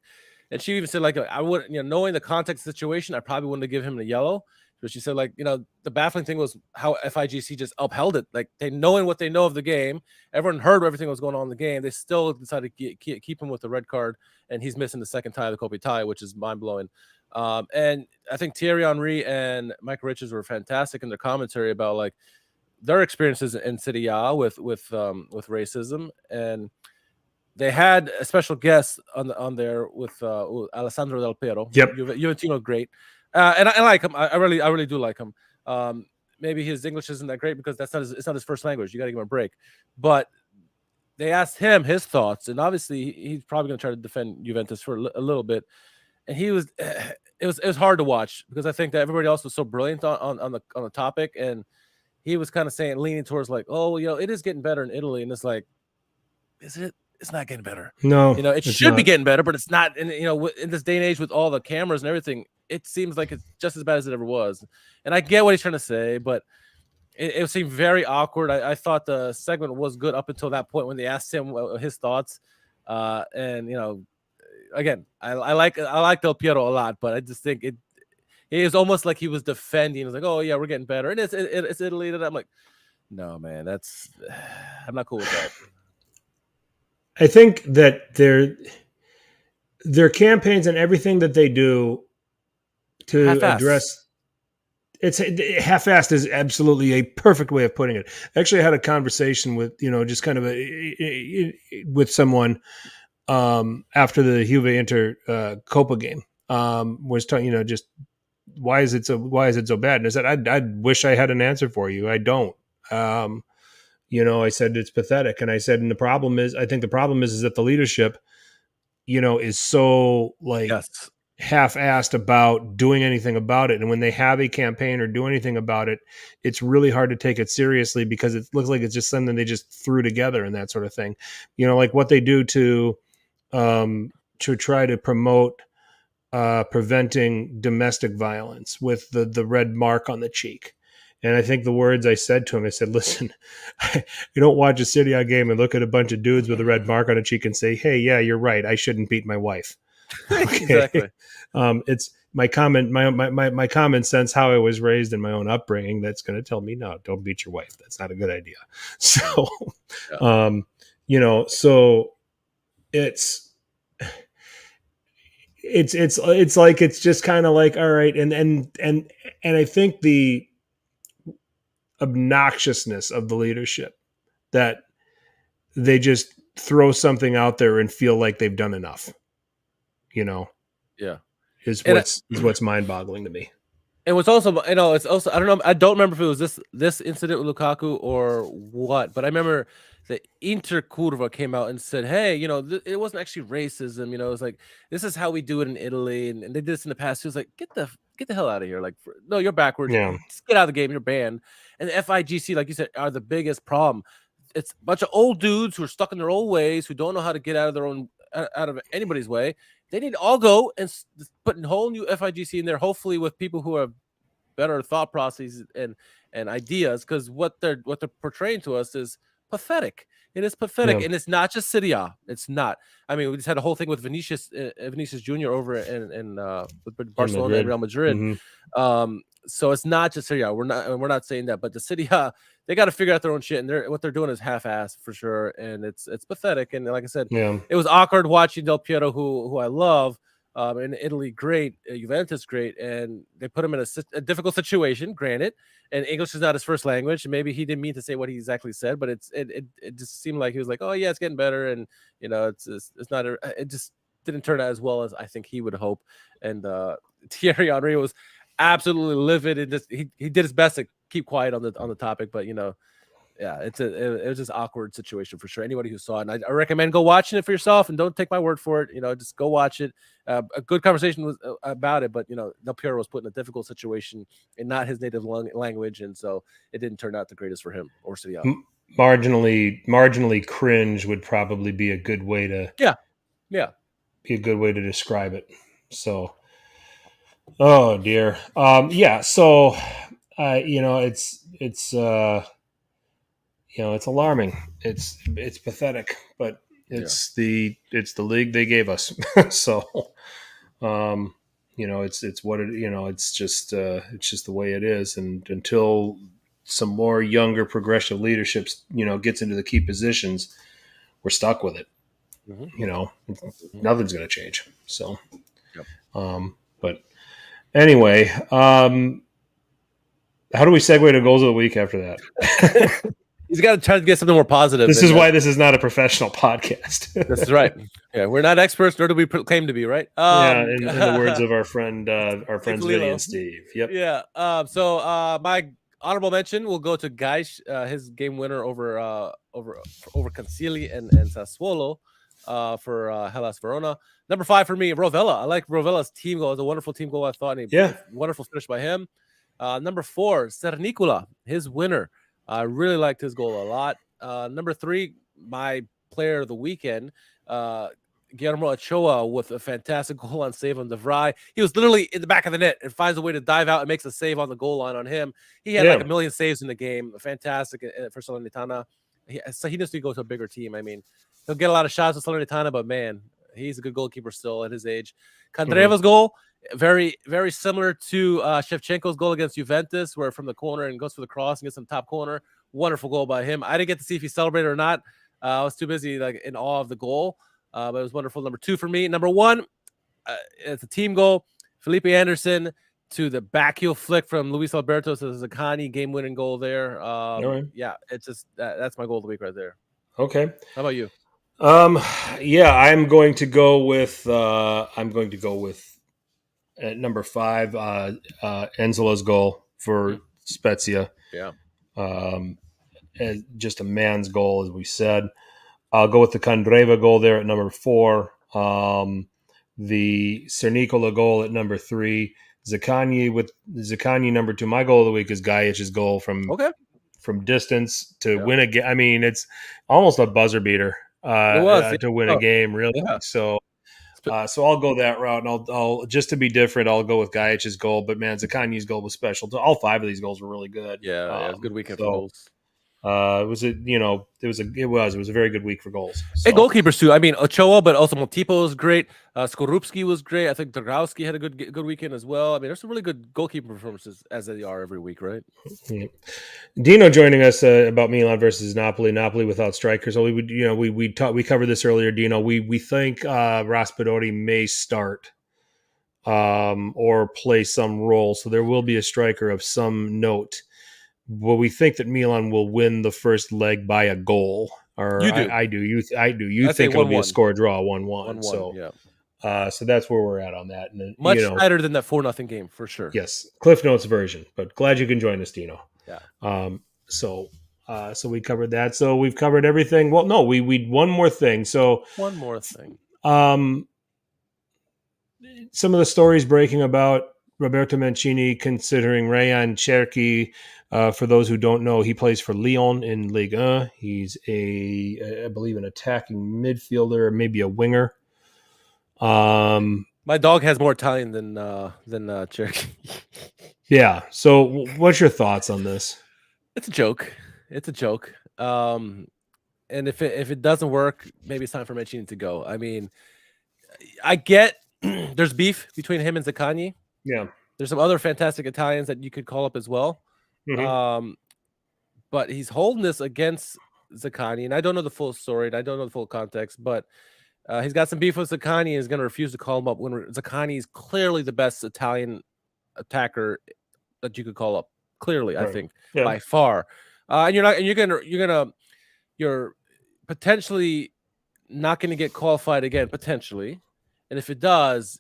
and she even said I wouldn't, knowing the context of the situation, I probably wouldn't have given him the yellow. But she said the baffling thing was how FIGC just upheld it. They knowing what they know of the game, everyone heard everything was going on in the game. They still decided to keep him with the red card, and he's missing the second tie of the Coppa Italia, which is mind blowing. And I think Thierry Henry and Michael Richards were fantastic in their commentary about their experiences in Serie A with racism, and they had a special guest on there with Alessandro Del Piero. Yep, Juventino, great, and I like him. I really do like him. Maybe his English isn't that great because it's not his first language. You got to give him a break. But they asked him his thoughts, and obviously he's probably going to try to defend Juventus for a little bit. And it was hard to watch because I think that everybody else was so brilliant on the topic, and he was kind of leaning towards it is getting better in Italy, and it's is it? It's not getting better. No, it should be getting better, but it's not. And in this day and age with all the cameras and everything, it seems like it's just as bad as it ever was. And I get what he's trying to say, but it seemed very awkward. I thought the segment was good up until that point when they asked him his thoughts. And again, I like Del Piero a lot, but I just think it is almost like he was defending. He was like, "Oh yeah, we're getting better," and it's Italy. And I'm like, no, man, I'm not cool with that. I think that their campaigns and everything that they do to address it's half-assed is absolutely a perfect way of putting it. Actually, I had a conversation with, just kind of with someone after the Juve Inter Copa game. Was talking, just why is it so bad? And I said, I wish I had an answer for you. I don't. I said it's pathetic, and I said, and I think the problem is that the leadership, is so half-assed about doing anything about it. And when they have a campaign or do anything about it, it's really hard to take it seriously because it looks like it's just something they just threw together and that sort of thing. Like what they do to try to promote preventing domestic violence with the red mark on the cheek. And I think the words I said to him, I said, listen, you don't watch a Serie A game and look at a bunch of dudes with a red mark on a cheek and say, hey, yeah, you're right, I shouldn't beat my wife. Okay? Exactly. It's my common sense, how I was raised in my own upbringing, that's going to tell me, no, don't beat your wife. That's not a good idea. So, so it's like, it's just kind of like, all right. And I think the obnoxiousness of the leadership that they just throw something out there and feel like they've done enough, is what's mind-boggling to me. And what's also, it's also, I don't know, I don't remember if it was this incident with Lukaku or what, but I remember the Intercurva came out and said, hey, it wasn't actually racism, it was like, this is how we do it in Italy, and they did this in the past. He was like, get the hell out of here. Like, no, you're backwards. Yeah. Just get out of the game. You're banned. And the FIGC, like you said, are the biggest problem. It's a bunch of old dudes who are stuck in their old ways, who don't know how to get out of anybody's way. They need to all go and put a whole new FIGC in there, hopefully with people who have better thought processes and ideas, because what they're portraying to us is pathetic. It is pathetic, and it's not just Serie A. It's not. I mean, we just had a whole thing with Vinicius Jr. over in with Barcelona and Real Madrid. Mm-hmm. So it's not just Serie A. We're not saying that, but the Serie A, they got to figure out their own shit, and what they're doing is half-assed for sure, and it's pathetic. And like I said, it was awkward watching Del Piero, who I love. In Italy, great. Juventus, great. And they put him in a difficult situation, granted. And English is not his first language. Maybe he didn't mean to say what he exactly said, but it just seemed like he was like, oh, yeah, it's getting better. And, it's not it just didn't turn out as well as I think he would hope. And Thierry Henry was absolutely livid. And he did his best to keep quiet on the topic. But, yeah, it was just awkward situation for sure. Anybody who saw it, and I recommend go watching it for yourself, and don't take my word for it. Just go watch it. A good conversation was about it, but Del Piero was put in a difficult situation in not his native language, and so it didn't turn out the greatest for him or Serie A. Marginally cringe would probably be a good way to be a good way to describe it. So, oh dear, So, it's alarming. It's pathetic, but it's the league they gave us. So, it's what it, it's just the way it is. And until some more younger progressive leaderships, gets into the key positions, we're stuck with it. Mm-hmm. Nothing's going to change. So, but anyway, how do we segue to goals of the week after that? He's got to try to get something more positive. This is why this is not a professional podcast. That's right. Yeah, we're not experts, nor do we claim to be, right? In the words of our friends Vinny and Steve. Yep. Yeah. So my honorable mention will go to Gaish, his game winner over Cancili and Sassuolo for Hellas Verona. Number 5 for me, Rovella. I like Rovella's team goal. It was a wonderful team goal, I thought. Wonderful finish by him. Number 4, Sernicola, his winner. I really liked his goal a lot. Number 3, my player of the weekend, Guillermo Ochoa with a fantastic goal on save on De Vrij. He was literally in the back of the net and finds a way to dive out and makes a save on the goal line on him. He had like a million saves in the game. Fantastic for Salernitana. So he needs to go to a bigger team. I mean, he'll get a lot of shots with Salernitana, but man, he's a good goalkeeper still at his age. Candreva's goal, very, very similar to Shevchenko's goal against Juventus, where from the corner and goes for the cross and gets some top corner. Wonderful goal by him. I didn't get to see if he celebrated or not. I was too busy like in awe of the goal, but it was wonderful. Number 2 for me. Number 1, it's a team goal. Felipe Anderson to the back heel flick from Luis Alberto to Zaccagni, game-winning goal there. Yeah, it's just that's my goal of the week right there. Okay. How about you? Yeah, I'm going to go with at number 5, Enzola's goal for Spezia. Yeah. Just a man's goal, as we said. I'll go with the Candreva goal there at number 4. The Cernicola goal at number 3. Zaccagni number 2. My goal of the week is Gajic's goal from distance to win a game. I mean, it's almost a buzzer beater to win a game, really. Yeah. So I'll go that route, and I'll just to be different, I'll go with Gajic's goal. But man, Zaccagni's goal was special. All 5 of these goals were really good. Yeah, it was a good weekend for goals. It was a very good week for goals. So. And goalkeepers too. I mean, Ochoa, but also Motipo was great. Skorupski was great. I think Dragowski had a good weekend as well. I mean, there's some really good goalkeeper performances as they are every week, right? Yeah. Dino joining us about Milan versus Napoli. Napoli without strikers. We covered this earlier. Dino, we think Raspadori may start or play some role, so there will be a striker of some note. Well, we think that Milan will win the first leg by a goal. Or you do. I do. You think it'll be a score draw 1-1. So, yeah. So that's where we're at on that. And then, much tighter than that 4-0 game for sure. Yes, Cliff Notes version. But glad you can join us, Dino. Yeah. So we covered that. So we've covered everything. Well, no, we one more thing. So one more thing. Some of the stories breaking about Roberto Mancini considering Rayan Cherki. For those who don't know, he plays for Lyon in Ligue 1. He's I believe, an attacking midfielder, maybe a winger. My dog has more Italian than Cherokee. Yeah. So, what's your thoughts on this? It's a joke. And if it doesn't work, maybe it's time for Mancini to go. I mean, I get there's beef between him and Zaccagni. Yeah. There's some other fantastic Italians that you could call up as well. Mm-hmm. But he's holding this against Zaccagni, and I don't know the full story, and I don't know the full context, but he's got some beef with Zaccagni and is going to refuse to call him up when Zaccagni is clearly the best Italian attacker that you could call up. Clearly, right. I think by far. And you're potentially not going to get qualified again, potentially. And if it does,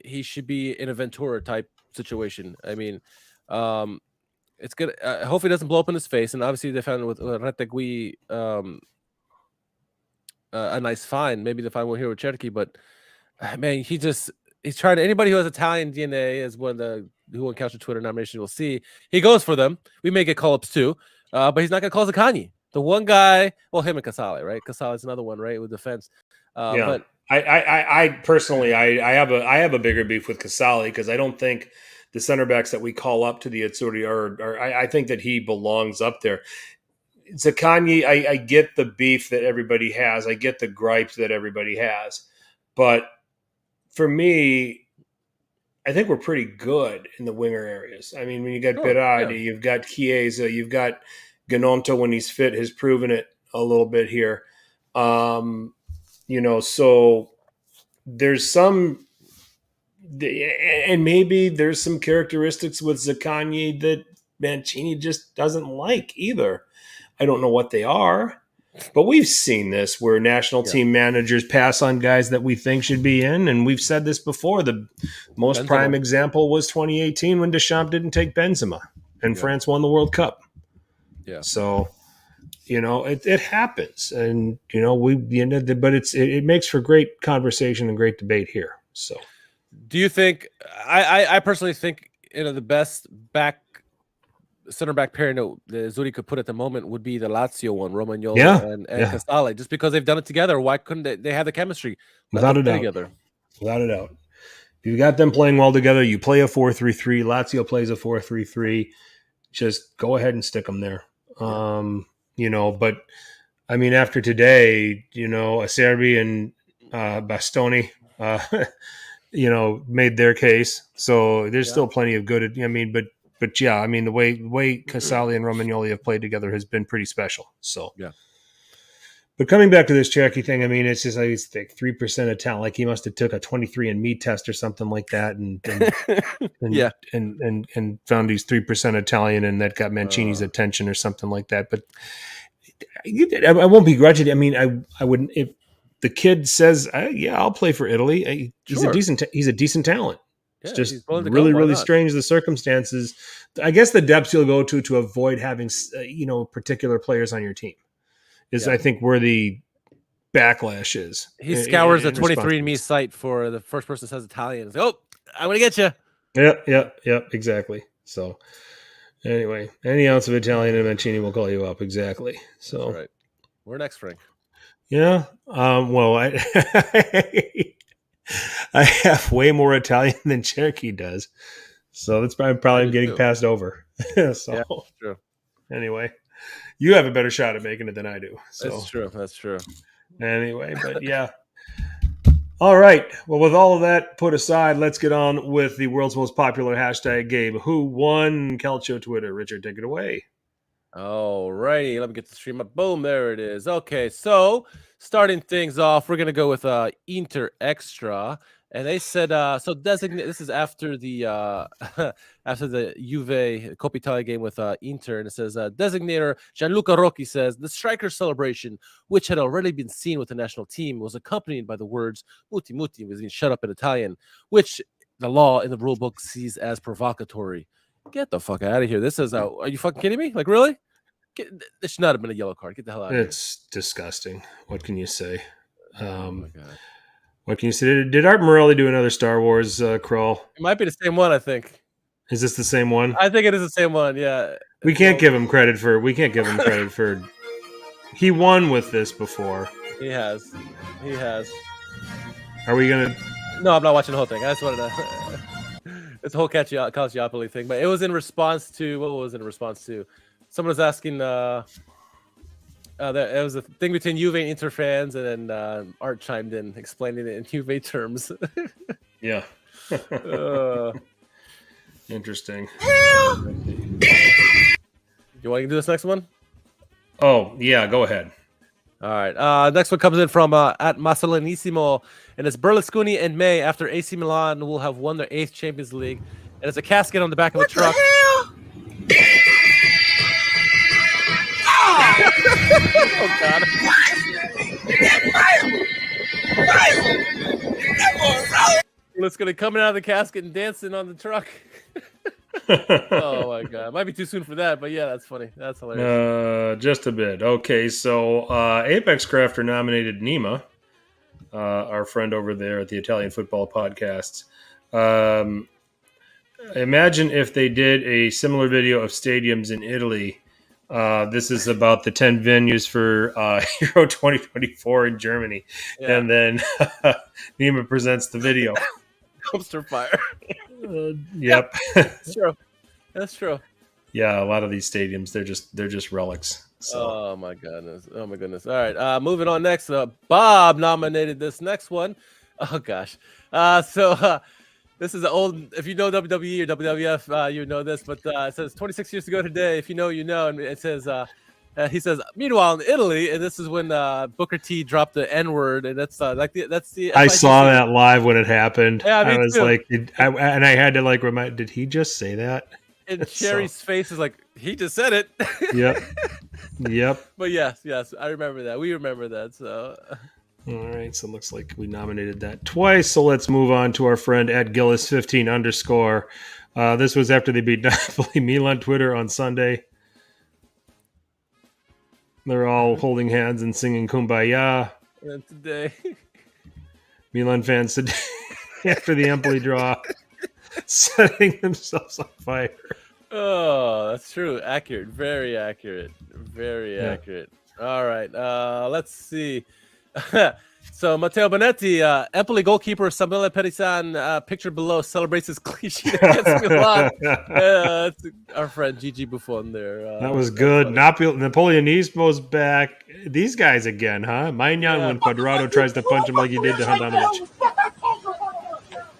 he should be in a Ventura type situation. I mean, it's good. Hopefully, it doesn't blow up in his face. And obviously, they found with Retegui a nice fine. Maybe the fine will here with Cherokee, but man, he's trying to. Anybody who has Italian DNA, as one of the who on Couch Twitter nomination will see, he goes for them. We may get call ups too, but he's not going to call Zaccagni. The one guy, well, him and Casale, right? Casale is another one, right, with defense. But I personally, I have a bigger beef with Casale because I don't think the center backs that we call up to the Azzurri are I think that he belongs up there. Zaccagni, I get the beef that everybody has. I get the gripes that everybody has. But for me, I think we're pretty good in the winger areas. I mean, when you got Berardi, you've got Chiesa, you've got Ganonto when he's fit has proven it a little bit here. So there's some, and maybe there's some characteristics with Zaccagni that Mancini just doesn't like either. I don't know what they are, but we've seen this where national team managers pass on guys that we think should be in, and we've said this before. The most prime example was 2018 when Deschamps didn't take Benzema, and France won the World Cup. Yeah. So, it happens, and but it makes for great conversation and great debate here. So, do you think? I personally think the best back center back pairing that Zuri could put at the moment would be the Lazio one, Romagnoli and Casale. Just because they've done it together, why couldn't they have the chemistry? Without a doubt. Together. Without a doubt. If you've got them playing well together, you play a 4-3-3. Lazio plays a 4-3-3. Just go ahead and stick them there. But I mean, after today, Sarri and Bastoni, made their case. So there's still plenty of good. But yeah, I mean, the way Casale and Romagnoli have played together has been pretty special. So yeah. But coming back to this Cherokee thing, I mean, it's just like 3% of talent. Like he must have took a 23andMe test or something like that, and found he's 3% Italian, and that got Mancini's attention or something like that. But I won't begrudge it. I mean, I wouldn't if the kid says, I'll play for Italy. He's a decent talent. It's just really strange the circumstances. I guess the depths you'll go to avoid having particular players on your team is I think where the backlash is. He scours the 23andMe site for the first person that says Italian. Like, I'm gonna get you. Yeah, exactly. So anyway, any ounce of Italian in Mancini will call you up. Exactly. So that's right. We're next, Frank. Yeah. Well, I have way more Italian than Cherokee does, so that's probably getting passed over. So true. Anyway, you have a better shot at making it than I do. So That's true. Anyway, but yeah. All right. Well, with all of that put aside, let's get on with the world's most popular hashtag game. Who won Calcio Twitter? Richard, take it away. All righty. Let me get the stream up. Boom. There it is. Okay. So starting things off, we're going to go with Inter Extra. And they said, so designate. This is after the Juve Coppa Italia game with Inter, and it says designator Gianluca Rocchi says the striker celebration, which had already been seen with the national team, was accompanied by the words "muti muti," was being shut up in Italian, which the law in the rule book sees as provocatory. Get the fuck out of here! This is are you fucking kidding me? Like really? This should not have been a yellow card. Get the hell out of here! It's disgusting. What can you say? Oh my god. What can you say? Did Art Morelli do another Star Wars crawl? It might be the same one, I think. Is this the same one? I think it is the same one, yeah. We can't give him credit for he won with this before. He has. Are we gonna No, I'm not watching the whole thing. I just wanted to it's a whole Calciopoli thing, but it was in response to what was it in response to? Someone was asking it was a thing between Juve and Inter fans, and then Art chimed in explaining it in Juve terms. Yeah. Interesting. You want to do this next one? Oh, yeah, go ahead. All right. Next one comes in from at Massalinissimo, and it's Berlusconi and May after AC Milan will have won their 8th Champions League, and it's a casket on the back of the truck. Oh god. Berlusconi coming out of the casket and dancing on the truck. Oh my god. Might be too soon for that, but yeah, that's funny. That's hilarious. Just a bit. Okay, so Apex Crafter nominated Nima, our friend over there at the Italian Football Podcasts. Imagine if they did a similar video of stadiums in Italy. This is about the 10 venues for Euro 2024 in Germany. Yeah. And then Nima presents the video. Dumpster fire. Yep. That's true. Yeah, a lot of these stadiums, they're just relics. So. Oh my goodness. All right. Moving on next. Bob nominated this next one. Oh gosh. This is an old, if you know WWE or WWF, you know this, but it says 26 years ago today, if you know, you know. And it says, he says, meanwhile in Italy, and this is when Booker T dropped the N-word, and that's the. I saw that live when it happened. Yeah, I was too. Like, and I had to like remind, did he just say that? And Sherry's face is like, he just said it. Yep. But yes, I remember that. We remember that, so. All right, so it looks like we nominated that twice. So let's move on to our friend at Gillis15_. This was after they beat Napoli. Milan Twitter on Sunday. They're all holding hands and singing Kumbaya. And today, Milan fans today, after the Empoli draw, setting themselves on fire. Oh, that's true. Accurate. Very accurate. Very accurate. All right. Let's see. So Matteo Bonetti, Empoli goalkeeper Samuele Perisan, picture below, celebrates his clean sheet against Milan. That's our friend Gigi Buffon there. That was good. Napoleonismo's back. These guys again, huh? Maignan when Quadrado tries to punch him like he did to Handanovic.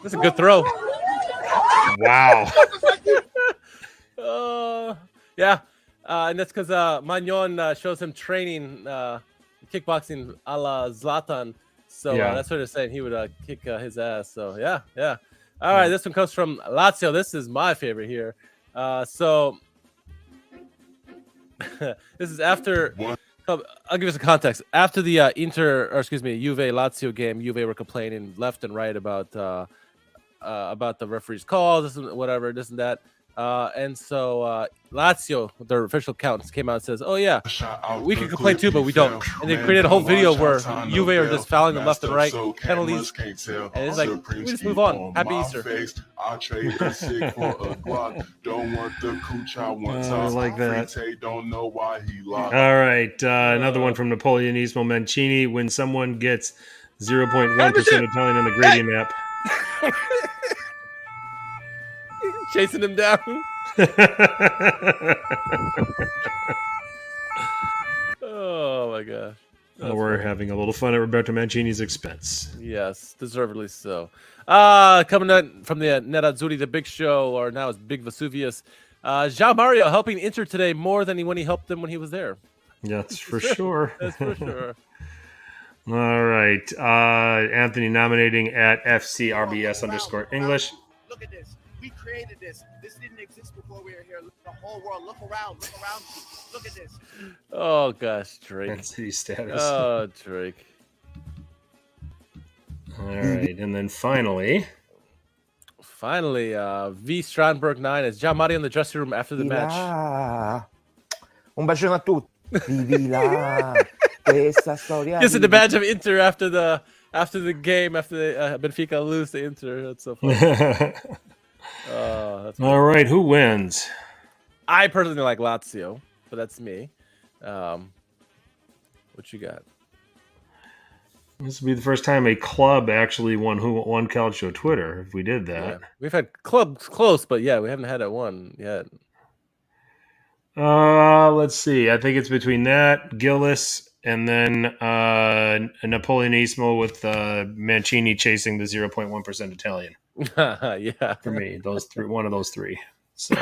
That's a good throw. Wow. Yeah. And that's because Maignan shows him training kickboxing a la Zlatan. So that's what they're saying. He would kick his ass. So, yeah. All right. This one comes from Lazio. This is my favorite here. So this is after... I'll give you some context. After the Juve Lazio game, Juve were complaining left and right about the referee's call, this and whatever, this and that. And so Lazio, their official account, came out and says, "Oh yeah, we can complain too, but we don't." And they created a whole video where Juve are just fouling them left and right, penalties, and it's like, we just move on. Happy Easter. I like that. All right, another one from Napoleonismo Mancini. When someone gets 0.1% Italian on the gradient app. Chasing him down. Oh my gosh. We're having a little fun at Roberto Mancini's expense. Yes, deservedly so. Coming out from the Nerazzurri, the big show, or now it's Big Vesuvius. João Mario helping Inter today more than when he helped them when he was there. Yeah, that's for sure. That's for sure. All right. Anthony nominating at FCRBS_English. Look at this. We created this. This didn't exist before we were here. Look, the whole world. Look around. Look at this. Oh gosh, Drake. Man City status. Oh, Drake. All right, and then finally, V Strandberg 9 is Gian Mario in the dressing room after the match. Un bacione a tutti. Vivi là. Questa storia. This is the badge of Inter after the game, after the Benfica lose to Inter. That's so funny. That's all right, who wins? I personally like Lazio, but that's me. What you got? This will be the first time a club actually won Calcio Twitter, if we did that. Yeah. We've had clubs close, but yeah, we haven't had that one yet. Let's see. I think it's between that, Gillis, and then Napoleonismo with Mancini chasing the 0.1% Italian. Yeah. For me, those three, one of those three. So,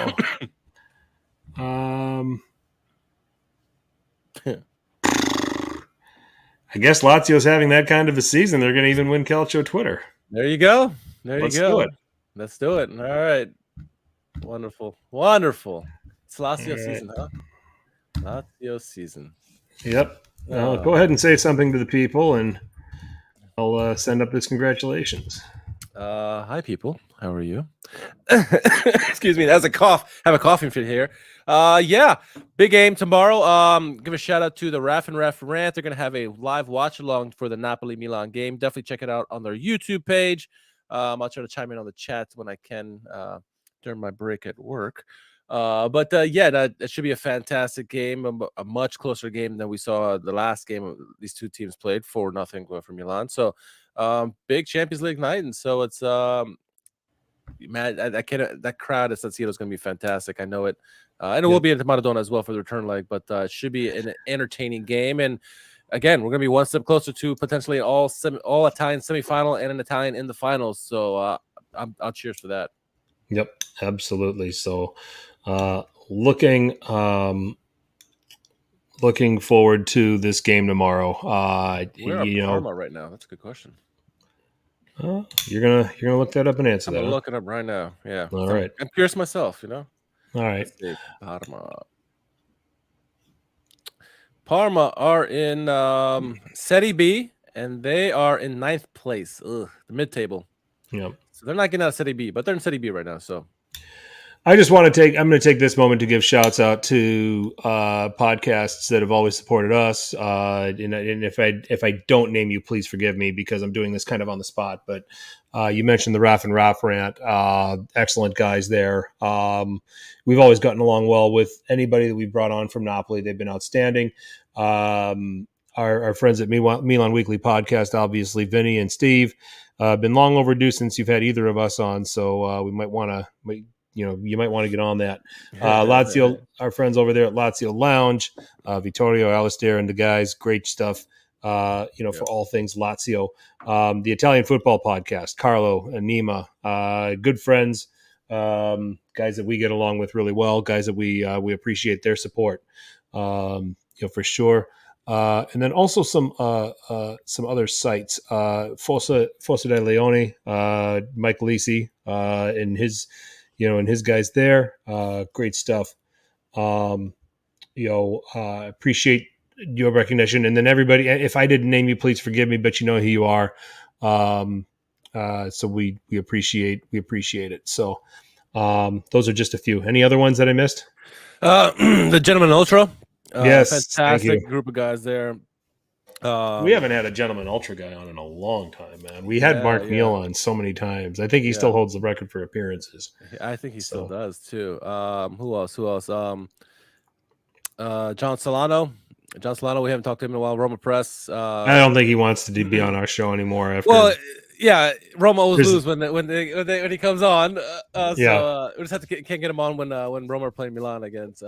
I guess Lazio's having that kind of a season. They're going to even win Calcio Twitter. There you go. Let's do it. Let's do it. All right. Wonderful. It's Lazio season, huh? Lazio season. Yep. Go ahead and say something to the people, and I'll send up this congratulations. Hi, people. How are you? Excuse me. That's a cough. Have a coughing fit here. Yeah. Big game tomorrow. Give a shout out to the Raf and Raf Rant. They're going to have a live watch along for the Napoli-Milan game. Definitely check it out on their YouTube page. I'll try to chime in on the chat when I can during my break at work. But it should be a fantastic game, a much closer game than we saw the last game these two teams played, 4-0 for Milan. So big Champions League night, and so it's man, I can't. That crowd at San Siro is going to be fantastic. I know it, and it will be at Maradona as well for the return leg. But it should be an entertaining game, and again, we're going to be one step closer to potentially all Italian semifinal and an Italian in the finals. So I'll cheers for that. Yep, absolutely. So looking forward to this game tomorrow. Where are Parma right now? That's a good question. You're gonna look that up and answer that. I'm looking up right now. Yeah. All right. I'm curious myself. All right. Parma are in Serie B, and they are in 9th place. The mid-table. Yep. So they're not getting out of Serie B, but they're in Serie B right now. So I just want to I'm going to take this moment to give shouts out to podcasts that have always supported us. And if I don't name you, please forgive me because I'm doing this kind of on the spot. But you mentioned the Raff and Raff rant. Excellent guys there. We've always gotten along well with anybody that we've brought on from Napoli. They've been outstanding. Our friends at Milan Weekly Podcast, obviously, Vinny and Steve, been long overdue since you've had either of us on. So we might want to, you might want to get on that. Lazio, our friends over there at Lazio Lounge, Vittorio, Alistair, and the guys, great stuff. For all things Lazio. The Italian Football Podcast, Carlo and Nima, good friends, guys that we get along with really well, guys that we appreciate their support, for sure. And then also some other sites, Fossa de Leone, Mike Lisi, and his guys there, great stuff. Appreciate your recognition, and then everybody. If I didn't name you, please forgive me, but you know who you are. So we appreciate it. So those are just a few. Any other ones that I missed? The Gentleman Ultra. Yes, fantastic group of guys there. We haven't had a Gentleman Ultra guy on in a long time, man. We had Mark Neal on so many times. I think he still holds the record for appearances. I think he still does too. Who else? John Solano. We haven't talked to him in a while. Roma Press. I don't think he wants to be on our show anymore. After Roma always lose when he comes on. We just can't get him on when Roma are playing Milan against.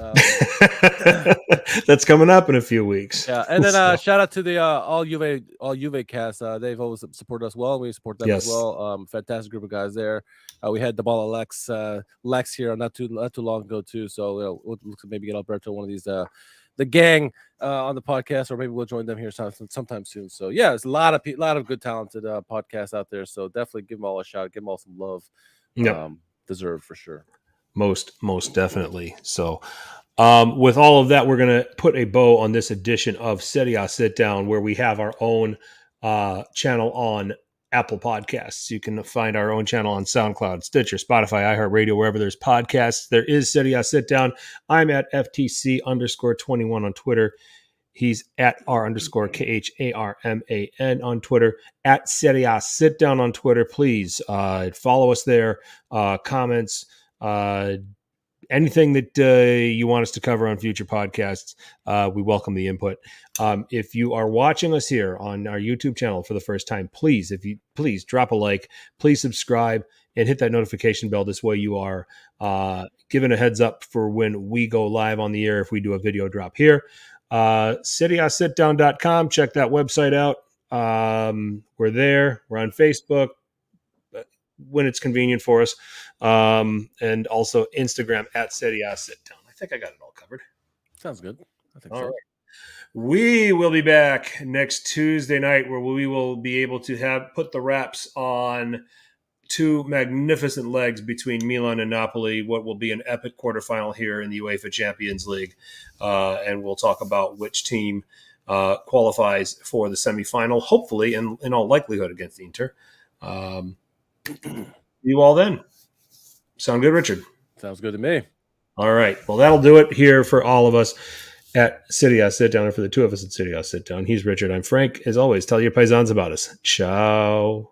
That's coming up in a few weeks. Yeah, and then shout out to the all Juve cast. They've always supported us well. We support them as well. Fantastic group of guys there. We had the ball Lex here not too long ago too. So we'll maybe get Alberto one of these. The gang on the podcast, or maybe we'll join them here sometime soon. So there's a lot of good talented podcasts out there. So definitely give them all a shout, give them all some love. Deserved for sure. Most definitely. So with all of that, we're going to put a bow on this edition of Serie A Sit Down, where we have our own channel on Apple Podcasts. You can find our own channel on SoundCloud, Stitcher, Spotify, iHeartRadio, wherever there's podcasts. There is Serie A Sit Down. I'm at FTC_21 on Twitter. He's at R_KHARMAN on Twitter, at Serie A Sit Down on Twitter. Please follow us there. Comments, anything that you want us to cover on future podcasts, we welcome the input. If you are watching us here on our YouTube channel for the first time, please drop a like, please subscribe, and hit that notification bell. This way you are given a heads up for when we go live on the air if we do a video drop here. SerieASitDown.com. Check that website out. We're there. We're on Facebook when it's convenient for us. And also Instagram at Serie A Sit Down. I think I got it all covered. Sounds good. I think all so. Right. We will be back next Tuesday night, where we will be able to put the wraps on two magnificent legs between Milan and Napoli, what will be an epic quarterfinal here in the UEFA Champions League. And we'll talk about which team qualifies for the semifinal, hopefully, and in all likelihood against the Inter. You all then. Sound good, Richard? Sounds good to me. All right. Well, that'll do it here for all of us at Serie A Sit Down, and for the two of us at Serie A Sit Down. He's Richard. I'm Frank. As always, tell your paisans about us. Ciao.